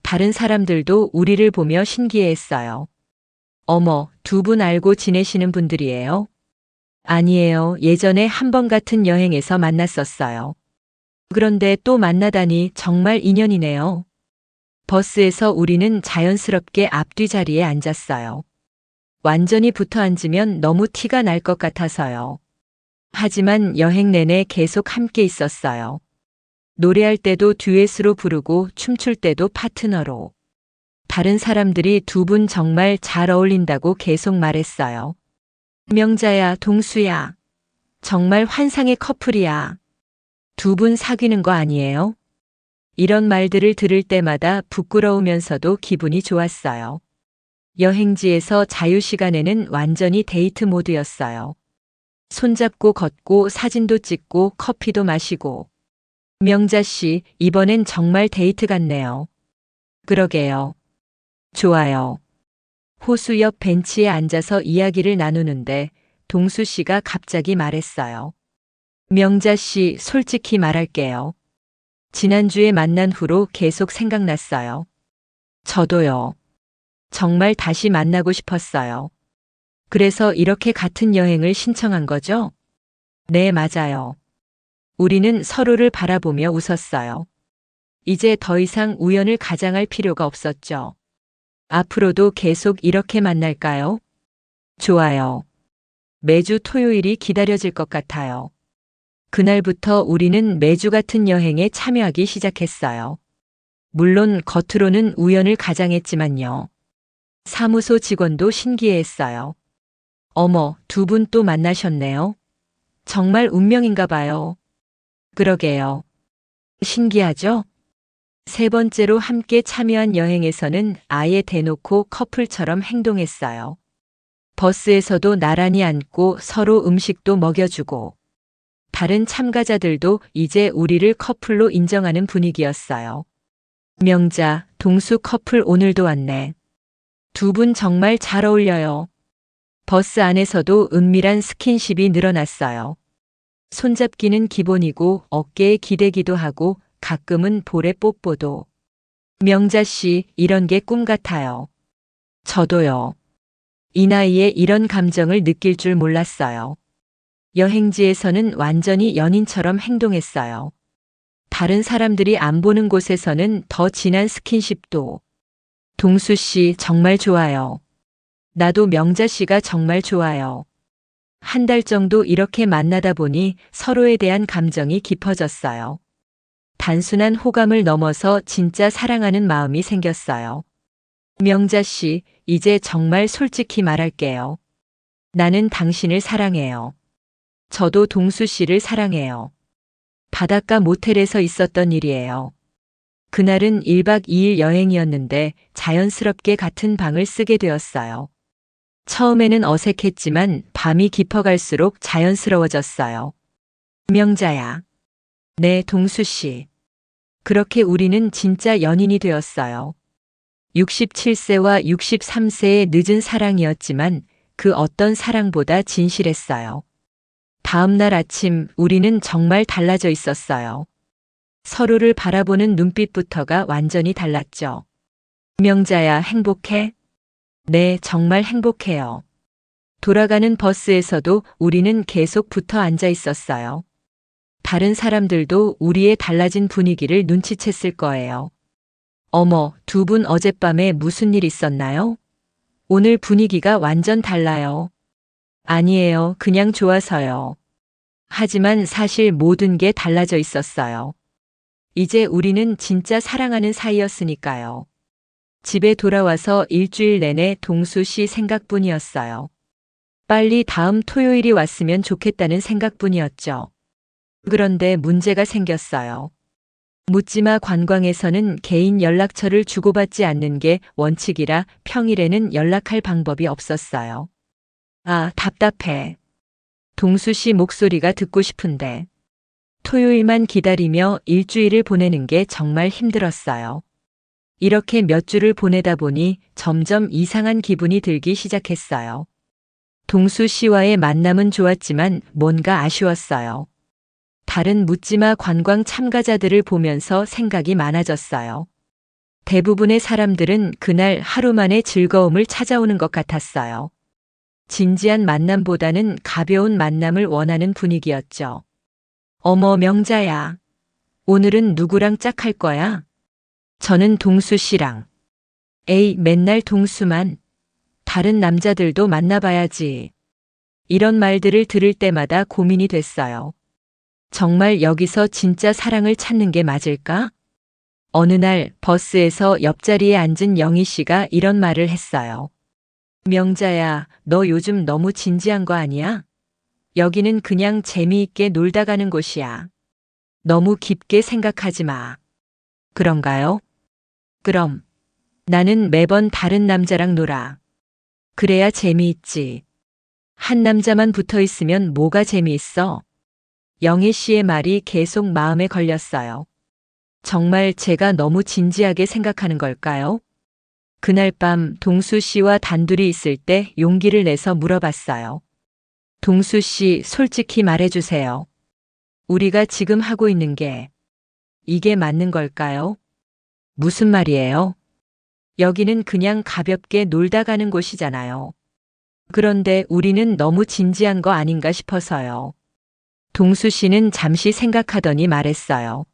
A: 다른 사람들도 우리를 보며 신기해했어요. 어머, 두 분 알고 지내시는 분들이에요? 아니에요. 예전에 한 번 같은 여행에서 만났었어요. 그런데 또 만나다니 정말 인연이네요. 버스에서 우리는 자연스럽게 앞뒤 자리에 앉았어요. 완전히 붙어 앉으면 너무 티가 날 것 같아서요. 하지만 여행 내내 계속 함께 있었어요. 노래할 때도 듀엣으로 부르고 춤출 때도 파트너로. 다른 사람들이 두 분 정말 잘 어울린다고 계속 말했어요. 명자야, 동수야. 정말 환상의 커플이야. 두 분 사귀는 거 아니에요? 이런 말들을 들을 때마다 부끄러우면서도 기분이 좋았어요. 여행지에서 자유시간에는 완전히 데이트 모드였어요. 손잡고 걷고 사진도 찍고 커피도 마시고. 명자 씨, 이번엔 정말 데이트 같네요. 그러게요. 좋아요. 호수 옆 벤치에 앉아서 이야기를 나누는데 동수 씨가 갑자기 말했어요. 명자 씨, 솔직히 말할게요. 지난주에 만난 후로 계속 생각났어요. 저도요. 정말 다시 만나고 싶었어요. 그래서 이렇게 같은 여행을 신청한 거죠? 네, 맞아요. 우리는 서로를 바라보며 웃었어요. 이제 더 이상 우연을 가장할 필요가 없었죠. 앞으로도 계속 이렇게 만날까요? 좋아요. 매주 토요일이 기다려질 것 같아요. 그날부터 우리는 매주 같은 여행에 참여하기 시작했어요. 물론 겉으로는 우연을 가장했지만요. 사무소 직원도 신기해했어요. 어머, 두 분 또 만나셨네요. 정말 운명인가 봐요. 그러게요. 신기하죠? 세 번째로 함께 참여한 여행에서는 아예 대놓고 커플처럼 행동했어요. 버스에서도 나란히 앉고 서로 음식도 먹여주고 다른 참가자들도 이제 우리를 커플로 인정하는 분위기였어요. 명자, 동수 커플 오늘도 왔네. 두 분 정말 잘 어울려요. 버스 안에서도 은밀한 스킨십이 늘어났어요. 손잡기는 기본이고 어깨에 기대기도 하고 가끔은 볼에 뽀뽀도. 명자 씨, 이런 게 꿈 같아요. 저도요. 이 나이에 이런 감정을 느낄 줄 몰랐어요. 여행지에서는 완전히 연인처럼 행동했어요. 다른 사람들이 안 보는 곳에서는 더 진한 스킨십도. 동수 씨 정말 좋아요. 나도 명자 씨가 정말 좋아요. 한 달 정도 이렇게 만나다 보니 서로에 대한 감정이 깊어졌어요. 단순한 호감을 넘어서 진짜 사랑하는 마음이 생겼어요. 명자 씨, 이제 정말 솔직히 말할게요. 나는 당신을 사랑해요. 저도 동수 씨를 사랑해요. 바닷가 모텔에서 있었던 일이에요. 그날은 1박 2일 여행이었는데 자연스럽게 같은 방을 쓰게 되었어요. 처음에는 어색했지만 밤이 깊어갈수록 자연스러워졌어요. 명자야. 네, 동수 씨. 그렇게 우리는 진짜 연인이 되었어요. 67세와 63세의 늦은 사랑이었지만 그 어떤 사랑보다 진실했어요. 다음 날 아침 우리는 정말 달라져 있었어요. 서로를 바라보는 눈빛부터가 완전히 달랐죠. 명자야, 행복해? 네, 정말 행복해요. 돌아가는 버스에서도 우리는 계속 붙어 앉아 있었어요. 다른 사람들도 우리의 달라진 분위기를 눈치챘을 거예요. 어머, 두 분 어젯밤에 무슨 일 있었나요? 오늘 분위기가 완전 달라요. 아니에요, 그냥 좋아서요. 하지만 사실 모든 게 달라져 있었어요. 이제 우리는 진짜 사랑하는 사이였으니까요. 집에 돌아와서 일주일 내내 동수 씨 생각뿐이었어요. 빨리 다음 토요일이 왔으면 좋겠다는 생각뿐이었죠. 그런데 문제가 생겼어요. 묻지마 관광에서는 개인 연락처를 주고받지 않는 게 원칙이라 평일에는 연락할 방법이 없었어요. 아, 답답해. 동수 씨 목소리가 듣고 싶은데. 토요일만 기다리며 일주일을 보내는 게 정말 힘들었어요. 이렇게 몇 주를 보내다 보니 점점 이상한 기분이 들기 시작했어요. 동수 씨와의 만남은 좋았지만 뭔가 아쉬웠어요. 다른 묻지마 관광 참가자들을 보면서 생각이 많아졌어요. 대부분의 사람들은 그날 하루 만에 즐거움을 찾아오는 것 같았어요. 진지한 만남보다는 가벼운 만남을 원하는 분위기였죠. 어머, 명자야. 오늘은 누구랑 짝할 거야? 저는 동수 씨랑. 에이, 맨날 동수만. 다른 남자들도 만나봐야지. 이런 말들을 들을 때마다 고민이 됐어요. 정말 여기서 진짜 사랑을 찾는 게 맞을까? 어느 날 버스에서 옆자리에 앉은 영희 씨가 이런 말을 했어요. 명자야, 너 요즘 너무 진지한 거 아니야? 여기는 그냥 재미있게 놀다 가는 곳이야. 너무 깊게 생각하지 마. 그런가요? 그럼 나는 매번 다른 남자랑 놀아. 그래야 재미있지. 한 남자만 붙어 있으면 뭐가 재미있어? 영희 씨의 말이 계속 마음에 걸렸어요. 정말 제가 너무 진지하게 생각하는 걸까요? 그날 밤 동수 씨와 단둘이 있을 때 용기를 내서 물어봤어요. 동수 씨, 솔직히 말해주세요. 우리가 지금 하고 있는 게 이게 맞는 걸까요? 무슨 말이에요? 여기는 그냥 가볍게 놀다 가는 곳이잖아요. 그런데 우리는 너무 진지한 거 아닌가 싶어서요. 동수 씨는 잠시 생각하더니 말했어요.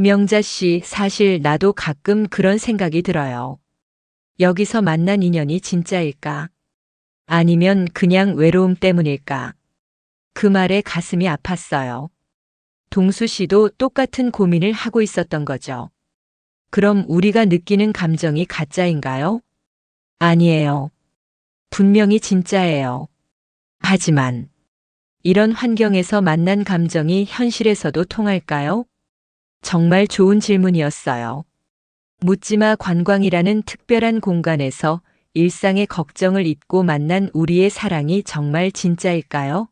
A: 명자 씨, 사실 나도 가끔 그런 생각이 들어요. 여기서 만난 인연이 진짜일까? 아니면 그냥 외로움 때문일까? 그 말에 가슴이 아팠어요. 동수 씨도 똑같은 고민을 하고 있었던 거죠. 그럼 우리가 느끼는 감정이 가짜인가요? 아니에요. 분명히 진짜예요. 하지만 이런 환경에서 만난 감정이 현실에서도 통할까요? 정말 좋은 질문이었어요. 묻지마 관광이라는 특별한 공간에서 일상의 걱정을 잊고 만난 우리의 사랑이 정말 진짜일까요?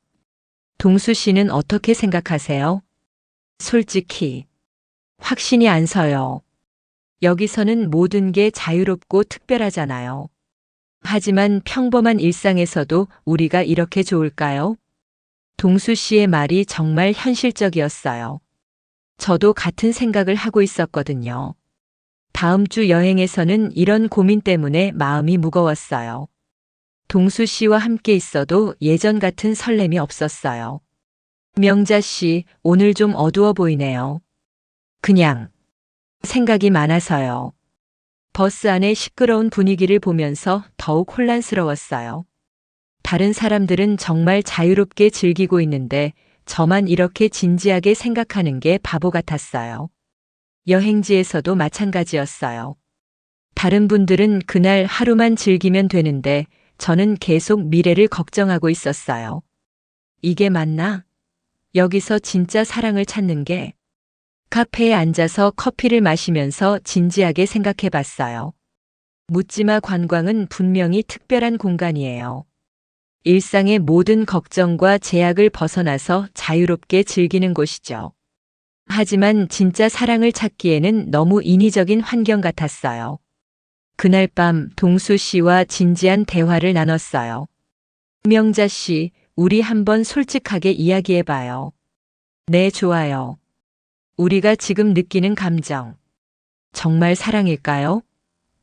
A: 동수 씨는 어떻게 생각하세요? 솔직히 확신이 안 서요. 여기서는 모든 게 자유롭고 특별하잖아요. 하지만 평범한 일상에서도 우리가 이렇게 좋을까요? 동수 씨의 말이 정말 현실적이었어요. 저도 같은 생각을 하고 있었거든요. 다음 주 여행에서는 이런 고민 때문에 마음이 무거웠어요. 동수 씨와 함께 있어도 예전 같은 설렘이 없었어요. 명자 씨, 오늘 좀 어두워 보이네요. 그냥 생각이 많아서요. 버스 안의 시끄러운 분위기를 보면서 더욱 혼란스러웠어요. 다른 사람들은 정말 자유롭게 즐기고 있는데 저만 이렇게 진지하게 생각하는 게 바보 같았어요. 여행지에서도 마찬가지였어요. 다른 분들은 그날 하루만 즐기면 되는데 저는 계속 미래를 걱정하고 있었어요. 이게 맞나? 여기서 진짜 사랑을 찾는 게 카페에 앉아서 커피를 마시면서 진지하게 생각해 봤어요. 묻지마 관광은 분명히 특별한 공간이에요. 일상의 모든 걱정과 제약을 벗어나서 자유롭게 즐기는 곳이죠. 하지만 진짜 사랑을 찾기에는 너무 인위적인 환경 같았어요. 그날 밤 동수 씨와 진지한 대화를 나눴어요. 명자 씨, 우리 한번 솔직하게 이야기해 봐요. 네, 좋아요. 우리가 지금 느끼는 감정, 정말 사랑일까요?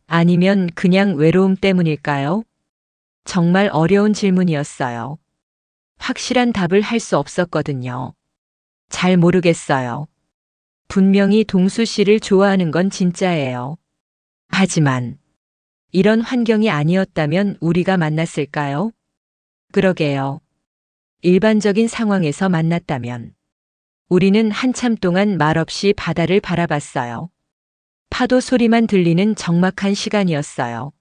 A: 아니면 그냥 외로움 때문일까요? 정말 어려운 질문이었어요. 확실한 답을 할 수 없었거든요. 잘 모르겠어요. 분명히 동수 씨를 좋아하는 건 진짜예요. 하지만 이런 환경이 아니었다면 우리가 만났을까요? 그러게요. 일반적인 상황에서 만났다면 우리는 한참 동안 말없이 바다를 바라봤어요. 파도 소리만 들리는 적막한 시간이었어요.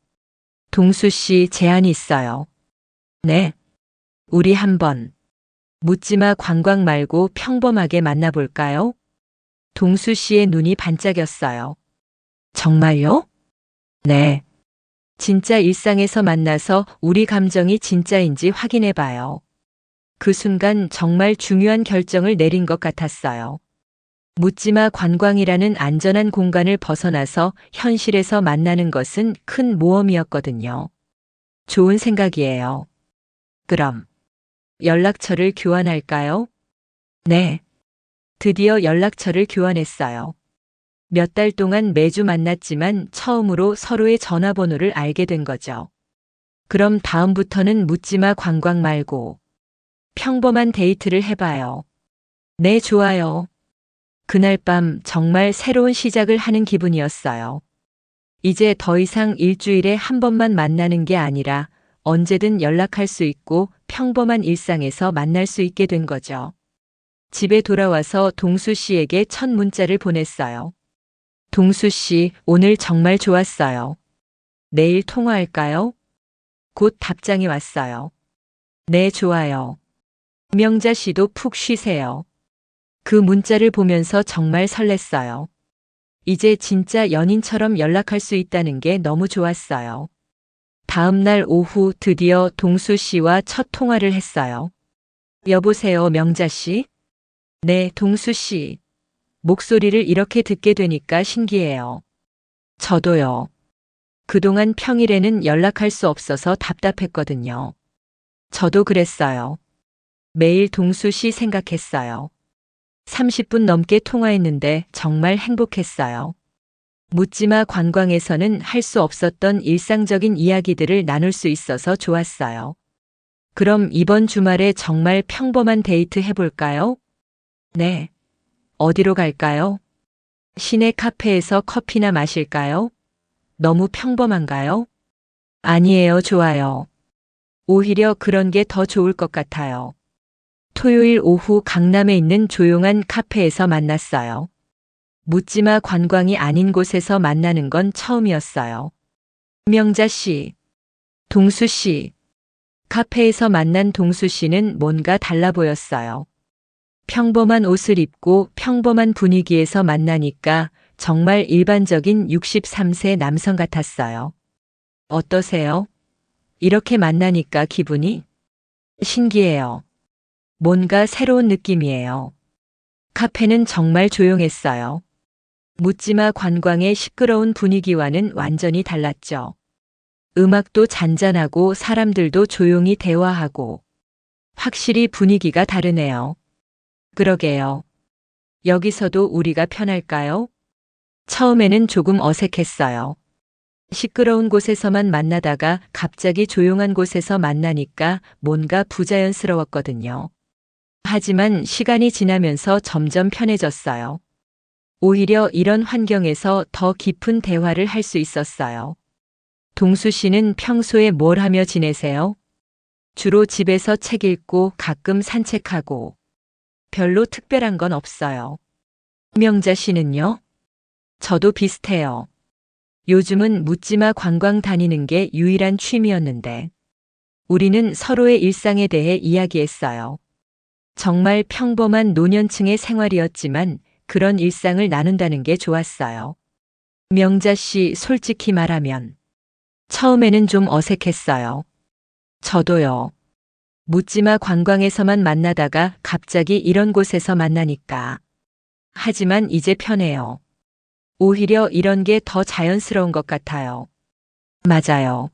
A: 동수 씨, 제안이 있어요. 네. 우리 한번 묻지마 관광 말고 평범하게 만나볼까요? 동수 씨의 눈이 반짝였어요. 정말요? 네. 진짜 일상에서 만나서 우리 감정이 진짜인지 확인해 봐요. 그 순간 정말 중요한 결정을 내린 것 같았어요. 묻지마 관광이라는 안전한 공간을 벗어나서 현실에서 만나는 것은 큰 모험이었거든요. 좋은 생각이에요. 그럼 연락처를 교환할까요? 네. 드디어 연락처를 교환했어요. 몇 달 동안 매주 만났지만 처음으로 서로의 전화번호를 알게 된 거죠. 그럼 다음부터는 묻지마 관광 말고 평범한 데이트를 해봐요. 네, 좋아요. 그날 밤 정말 새로운 시작을 하는 기분이었어요. 이제 더 이상 일주일에 한 번만 만나는 게 아니라 언제든 연락할 수 있고 평범한 일상에서 만날 수 있게 된 거죠. 집에 돌아와서 동수 씨에게 첫 문자를 보냈어요. 동수 씨, 오늘 정말 좋았어요. 내일 통화할까요? 곧 답장이 왔어요. 네, 좋아요. 명자 씨도 푹 쉬세요. 그 문자를 보면서 정말 설렜어요. 이제 진짜 연인처럼 연락할 수 있다는 게 너무 좋았어요. 다음 날 오후 드디어 동수 씨와 첫 통화를 했어요. 여보세요, 명자 씨? 네, 동수 씨. 목소리를 이렇게 듣게 되니까 신기해요. 저도요. 그동안 평일에는 연락할 수 없어서 답답했거든요. 저도 그랬어요. 매일 동수 씨 생각했어요. 30분 넘게 통화했는데 정말 행복했어요. 묻지마 관광에서는 할 수 없었던 일상적인 이야기들을 나눌 수 있어서 좋았어요. 그럼 이번 주말에 정말 평범한 데이트 해볼까요? 네. 어디로 갈까요? 시내 카페에서 커피나 마실까요? 너무 평범한가요? 아니에요, 좋아요. 오히려 그런 게 더 좋을 것 같아요. 토요일 오후 강남에 있는 조용한 카페에서 만났어요. 묻지마 관광이 아닌 곳에서 만나는 건 처음이었어요. 명자 씨, 동수 씨. 카페에서 만난 동수 씨는 뭔가 달라 보였어요. 평범한 옷을 입고 평범한 분위기에서 만나니까 정말 일반적인 63세 남성 같았어요. 어떠세요? 이렇게 만나니까 기분이? 신기해요. 뭔가 새로운 느낌이에요. 카페는 정말 조용했어요. 묻지마 관광의 시끄러운 분위기와는 완전히 달랐죠. 음악도 잔잔하고 사람들도 조용히 대화하고 확실히 분위기가 다르네요. 그러게요. 여기서도 우리가 편할까요? 처음에는 조금 어색했어요. 시끄러운 곳에서만 만나다가 갑자기 조용한 곳에서 만나니까 뭔가 부자연스러웠거든요. 하지만 시간이 지나면서 점점 편해졌어요. 오히려 이런 환경에서 더 깊은 대화를 할 수 있었어요. 동수 씨는 평소에 뭘 하며 지내세요? 주로 집에서 책 읽고 가끔 산책하고 별로 특별한 건 없어요. 명자 씨는요? 저도 비슷해요. 요즘은 묻지마 관광 다니는 게 유일한 취미였는데 우리는 서로의 일상에 대해 이야기했어요. 정말 평범한 노년층의 생활이었지만 그런 일상을 나눈다는 게 좋았어요. 명자 씨, 솔직히 말하면 처음에는 좀 어색했어요. 저도요. 묻지마 관광에서만 만나다가 갑자기 이런 곳에서 만나니까. 하지만 이제 편해요. 오히려 이런 게 더 자연스러운 것 같아요. 맞아요.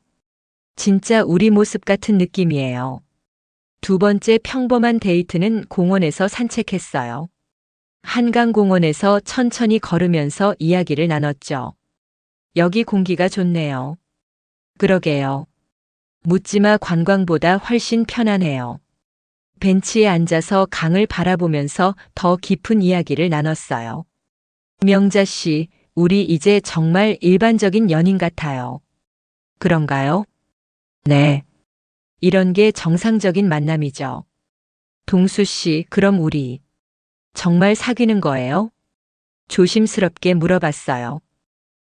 A: 진짜 우리 모습 같은 느낌이에요. 두 번째 평범한 데이트는 공원에서 산책했어요. 한강공원에서 천천히 걸으면서 이야기를 나눴죠. 여기 공기가 좋네요. 그러게요. 묻지마 관광보다 훨씬 편안해요. 벤치에 앉아서 강을 바라보면서 더 깊은 이야기를 나눴어요. 명자 씨, 우리 이제 정말 일반적인 연인 같아요. 그런가요? 네. 이런 게 정상적인 만남이죠. 동수 씨, 그럼 우리 정말 사귀는 거예요? 조심스럽게 물어봤어요.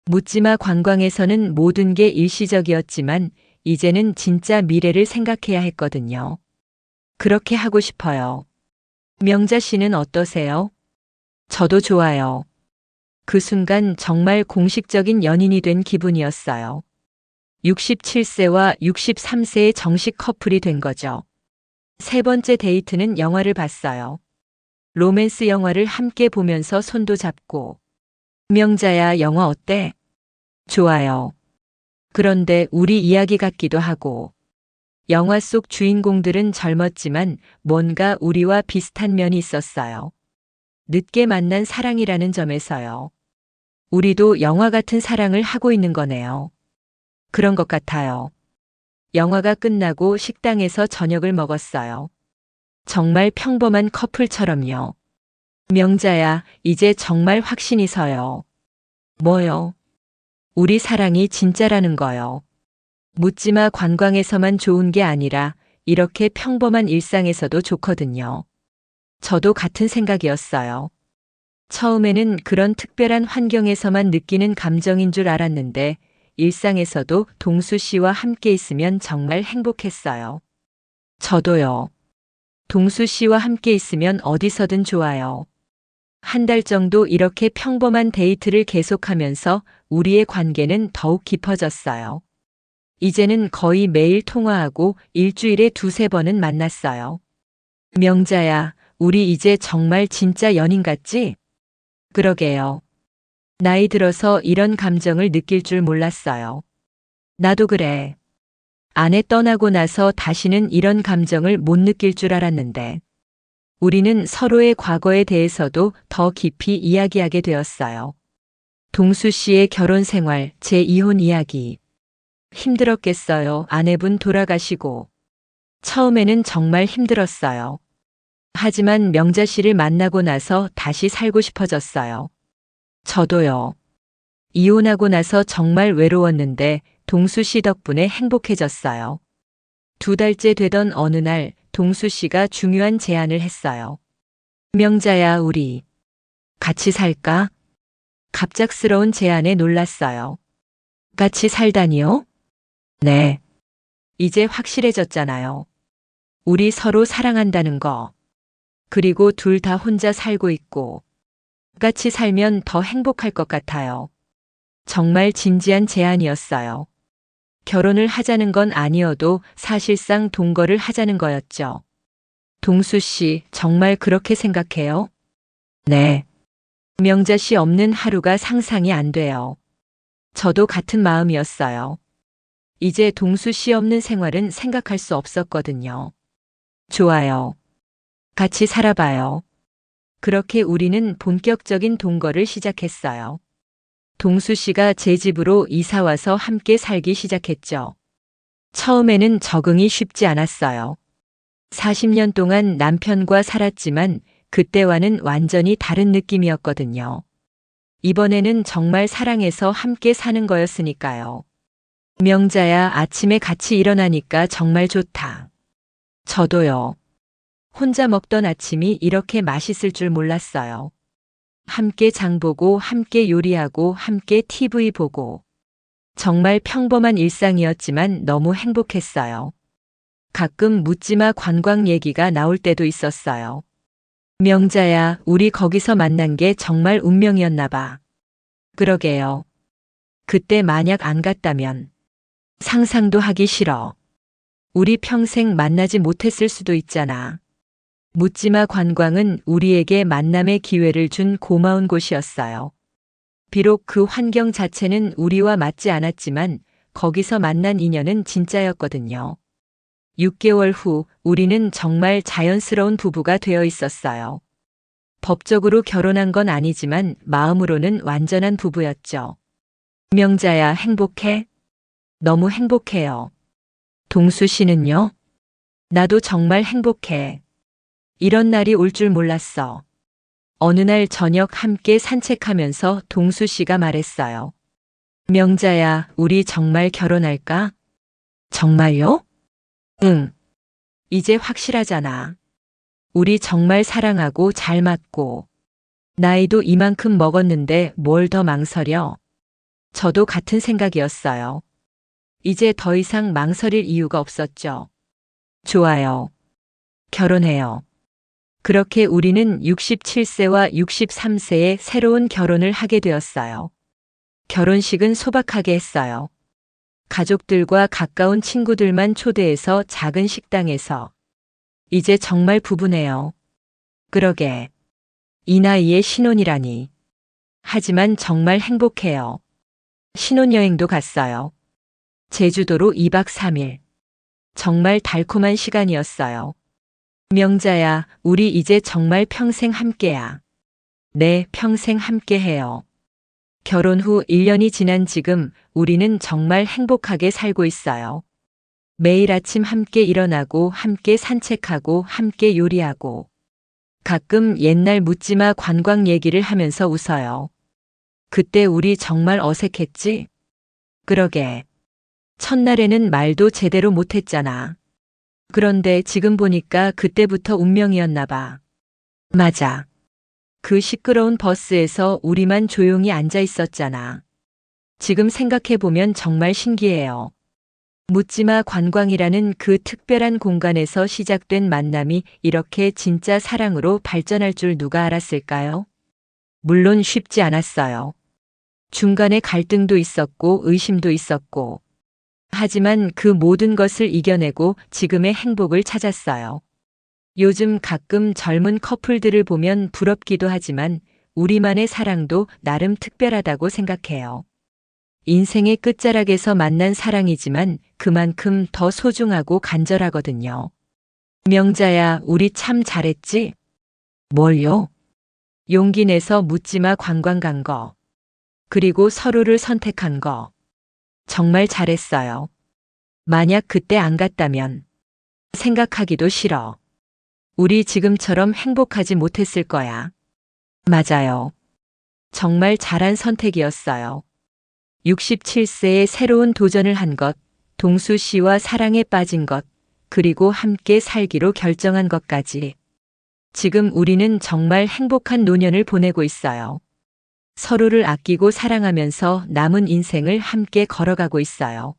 A: 묻지마 관광에서는 모든 게 일시적이었지만 이제는 진짜 미래를 생각해야 했거든요. 그렇게 하고 싶어요. 명자 씨는 어떠세요? 저도 좋아요. 그 순간 정말 공식적인 연인이 된 기분이었어요. 67세와 63세의 정식 커플이 된 거죠. 세 번째 데이트는 영화를 봤어요. 로맨스 영화를 함께 보면서 손도 잡고. 명자야, 영화 어때? 좋아요. 그런데 우리 이야기 같기도 하고. 영화 속 주인공들은 젊었지만 뭔가 우리와 비슷한 면이 있었어요. 늦게 만난 사랑이라는 점에서요. 우리도 영화 같은 사랑을 하고 있는 거네요. 그런 것 같아요. 영화가 끝나고 식당에서 저녁을 먹었어요. 정말 평범한 커플처럼요. 명자야, 이제 정말 확신이 서요. 뭐요? 우리 사랑이 진짜라는 거요. 묻지마 관광에서만 좋은 게 아니라 이렇게 평범한 일상에서도 좋거든요. 저도 같은 생각이었어요. 처음에는 그런 특별한 환경에서만 느끼는 감정인 줄 알았는데 일상에서도 동수 씨와 함께 있으면 정말 행복했어요. 저도요. 동수 씨와 함께 있으면 어디서든 좋아요. 한 달 정도 이렇게 평범한 데이트를 계속하면서 우리의 관계는 더욱 깊어졌어요. 이제는 거의 매일 통화하고 일주일에 두세 번은 만났어요. 명자야, 우리 이제 정말 진짜 연인 같지? 그러게요. 나이 들어서 이런 감정을 느낄 줄 몰랐어요. 나도 그래. 아내 떠나고 나서 다시는 이런 감정을 못 느낄 줄 알았는데 우리는 서로의 과거에 대해서도 더 깊이 이야기하게 되었어요. 동수 씨의 결혼 생활, 제 이혼 이야기. 힘들었겠어요. 아내분 돌아가시고. 처음에는 정말 힘들었어요. 하지만 명자 씨를 만나고 나서 다시 살고 싶어졌어요. 저도요. 이혼하고 나서 정말 외로웠는데 동수 씨 덕분에 행복해졌어요. 2달째 되던 어느 날 동수 씨가 중요한 제안을 했어요. 명자야, 우리 같이 살까? 갑작스러운 제안에 놀랐어요. 같이 살다니요? 네. 이제 확실해졌잖아요. 우리 서로 사랑한다는 거. 그리고 둘 다 혼자 살고 있고. 같이 살면 더 행복할 것 같아요. 정말 진지한 제안이었어요. 결혼을 하자는 건 아니어도 사실상 동거를 하자는 거였죠. 동수 씨, 정말 그렇게 생각해요? 네. 명자 씨 없는 하루가 상상이 안 돼요. 저도 같은 마음이었어요. 이제 동수 씨 없는 생활은 생각할 수 없었거든요. 좋아요. 같이 살아봐요. 그렇게 우리는 본격적인 동거를 시작했어요. 동수 씨가 제 집으로 이사 와서 함께 살기 시작했죠. 처음에는 적응이 쉽지 않았어요. 40년 동안 남편과 살았지만 그때와는 완전히 다른 느낌이었거든요. 이번에는 정말 사랑해서 함께 사는 거였으니까요. 명자야, 아침에 같이 일어나니까 정말 좋다. 저도요. 혼자 먹던 아침이 이렇게 맛있을 줄 몰랐어요. 함께 장 보고, 함께 요리하고, 함께 TV 보고. 정말 평범한 일상이었지만 너무 행복했어요. 가끔 묻지마 관광 얘기가 나올 때도 있었어요. 명자야, 우리 거기서 만난 게 정말 운명이었나 봐. 그러게요. 그때 만약 안 갔다면 상상도 하기 싫어. 우리 평생 만나지 못했을 수도 있잖아. 묻지마 관광은 우리에게 만남의 기회를 준 고마운 곳이었어요. 비록 그 환경 자체는 우리와 맞지 않았지만 거기서 만난 인연은 진짜였거든요. 6개월 후 우리는 정말 자연스러운 부부가 되어 있었어요. 법적으로 결혼한 건 아니지만 마음으로는 완전한 부부였죠. 명자야, 행복해? 너무 행복해요. 동수 씨는요? 나도 정말 행복해. 이런 날이 올 줄 몰랐어. 어느 날 저녁 함께 산책하면서 동수 씨가 말했어요. 명자야, 우리 정말 결혼할까? 정말요? 응. 이제 확실하잖아. 우리 정말 사랑하고 잘 맞고. 나이도 이만큼 먹었는데 뭘 더 망설여? 저도 같은 생각이었어요. 이제 더 이상 망설일 이유가 없었죠. 좋아요. 결혼해요. 그렇게 우리는 67세와 63세에 새로운 결혼을 하게 되었어요. 결혼식은 소박하게 했어요. 가족들과 가까운 친구들만 초대해서 작은 식당에서. 이제 정말 부부네요. 그러게. 이 나이에 신혼이라니. 하지만 정말 행복해요. 신혼여행도 갔어요. 제주도로 2박 3일. 정말 달콤한 시간이었어요. 명자야, 우리 이제 정말 평생 함께야. 네, 평생 함께해요. 결혼 후 1년이 지난 지금 우리는 정말 행복하게 살고 있어요. 매일 아침 함께 일어나고 함께 산책하고 함께 요리하고 가끔 옛날 묻지마 관광 얘기를 하면서 웃어요. 그때 우리 정말 어색했지? 그러게. 첫날에는 말도 제대로 못했잖아. 그런데 지금 보니까 그때부터 운명이었나 봐. 맞아. 그 시끄러운 버스에서 우리만 조용히 앉아 있었잖아. 지금 생각해보면 정말 신기해요. 묻지마 관광이라는 그 특별한 공간에서 시작된 만남이 이렇게 진짜 사랑으로 발전할 줄 누가 알았을까요? 물론 쉽지 않았어요. 중간에 갈등도 있었고 의심도 있었고. 하지만 그 모든 것을 이겨내고 지금의 행복을 찾았어요. 요즘 가끔 젊은 커플들을 보면 부럽기도 하지만 우리만의 사랑도 나름 특별하다고 생각해요. 인생의 끝자락에서 만난 사랑이지만 그만큼 더 소중하고 간절하거든요. 명자야, 우리 참 잘했지? 뭘요? 용기 내서 묻지마 관광 간 거. 그리고 서로를 선택한 거. 정말 잘했어요. 만약 그때 안 갔다면 생각하기도 싫어. 우리 지금처럼 행복하지 못했을 거야. 맞아요. 정말 잘한 선택이었어요. 67세에 새로운 도전을 한 것, 동수 씨와 사랑에 빠진 것, 그리고 함께 살기로 결정한 것까지. 지금 우리는 정말 행복한 노년을 보내고 있어요. 서로를 아끼고 사랑하면서 남은 인생을 함께 걸어가고 있어요.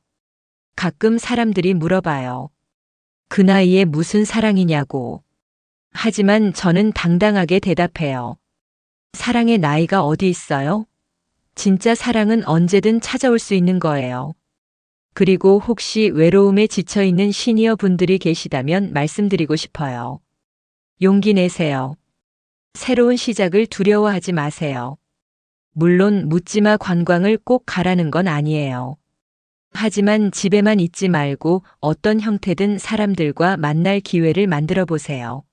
A: 가끔 사람들이 물어봐요. 그 나이에 무슨 사랑이냐고. 하지만 저는 당당하게 대답해요. 사랑의 나이가 어디 있어요? 진짜 사랑은 언제든 찾아올 수 있는 거예요. 그리고 혹시 외로움에 지쳐있는 시니어 분들이 계시다면 말씀드리고 싶어요. 용기 내세요. 새로운 시작을 두려워하지 마세요. 물론 묻지마 관광을 꼭 가라는 건 아니에요. 하지만 집에만 있지 말고 어떤 형태든 사람들과 만날 기회를 만들어 보세요.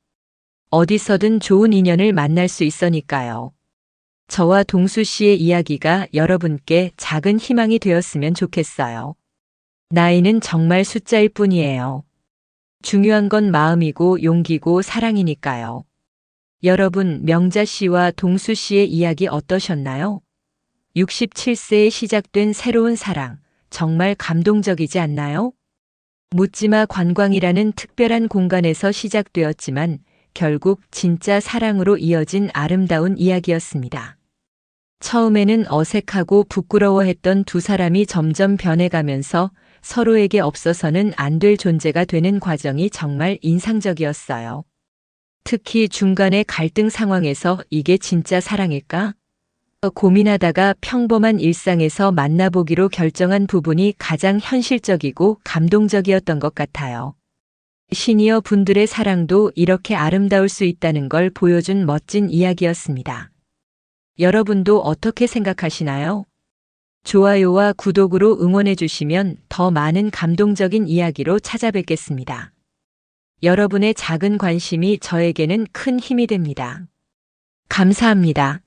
A: 어디서든 좋은 인연을 만날 수 있으니까요. 저와 동수 씨의 이야기가 여러분께 작은 희망이 되었으면 좋겠어요. 나이는 정말 숫자일 뿐이에요. 중요한 건 마음이고 용기고 사랑이니까요. 여러분, 명자 씨와 동수 씨의 이야기 어떠셨나요? 67세에 시작된 새로운 사랑, 정말 감동적이지 않나요? 묻지마 관광이라는 특별한 공간에서 시작되었지만 결국 진짜 사랑으로 이어진 아름다운 이야기였습니다. 처음에는 어색하고 부끄러워했던 두 사람이 점점 변해가면서 서로에게 없어서는 안 될 존재가 되는 과정이 정말 인상적이었어요. 특히 중간의 갈등 상황에서 이게 진짜 사랑일까? 고민하다가 평범한 일상에서 만나보기로 결정한 부분이 가장 현실적이고 감동적이었던 것 같아요. 시니어 분들의 사랑도 이렇게 아름다울 수 있다는 걸 보여준 멋진 이야기였습니다. 여러분도 어떻게 생각하시나요? 좋아요와 구독으로 응원해 주시면 더 많은 감동적인 이야기로 찾아뵙겠습니다. 여러분의 작은 관심이 저에게는 큰 힘이 됩니다. 감사합니다.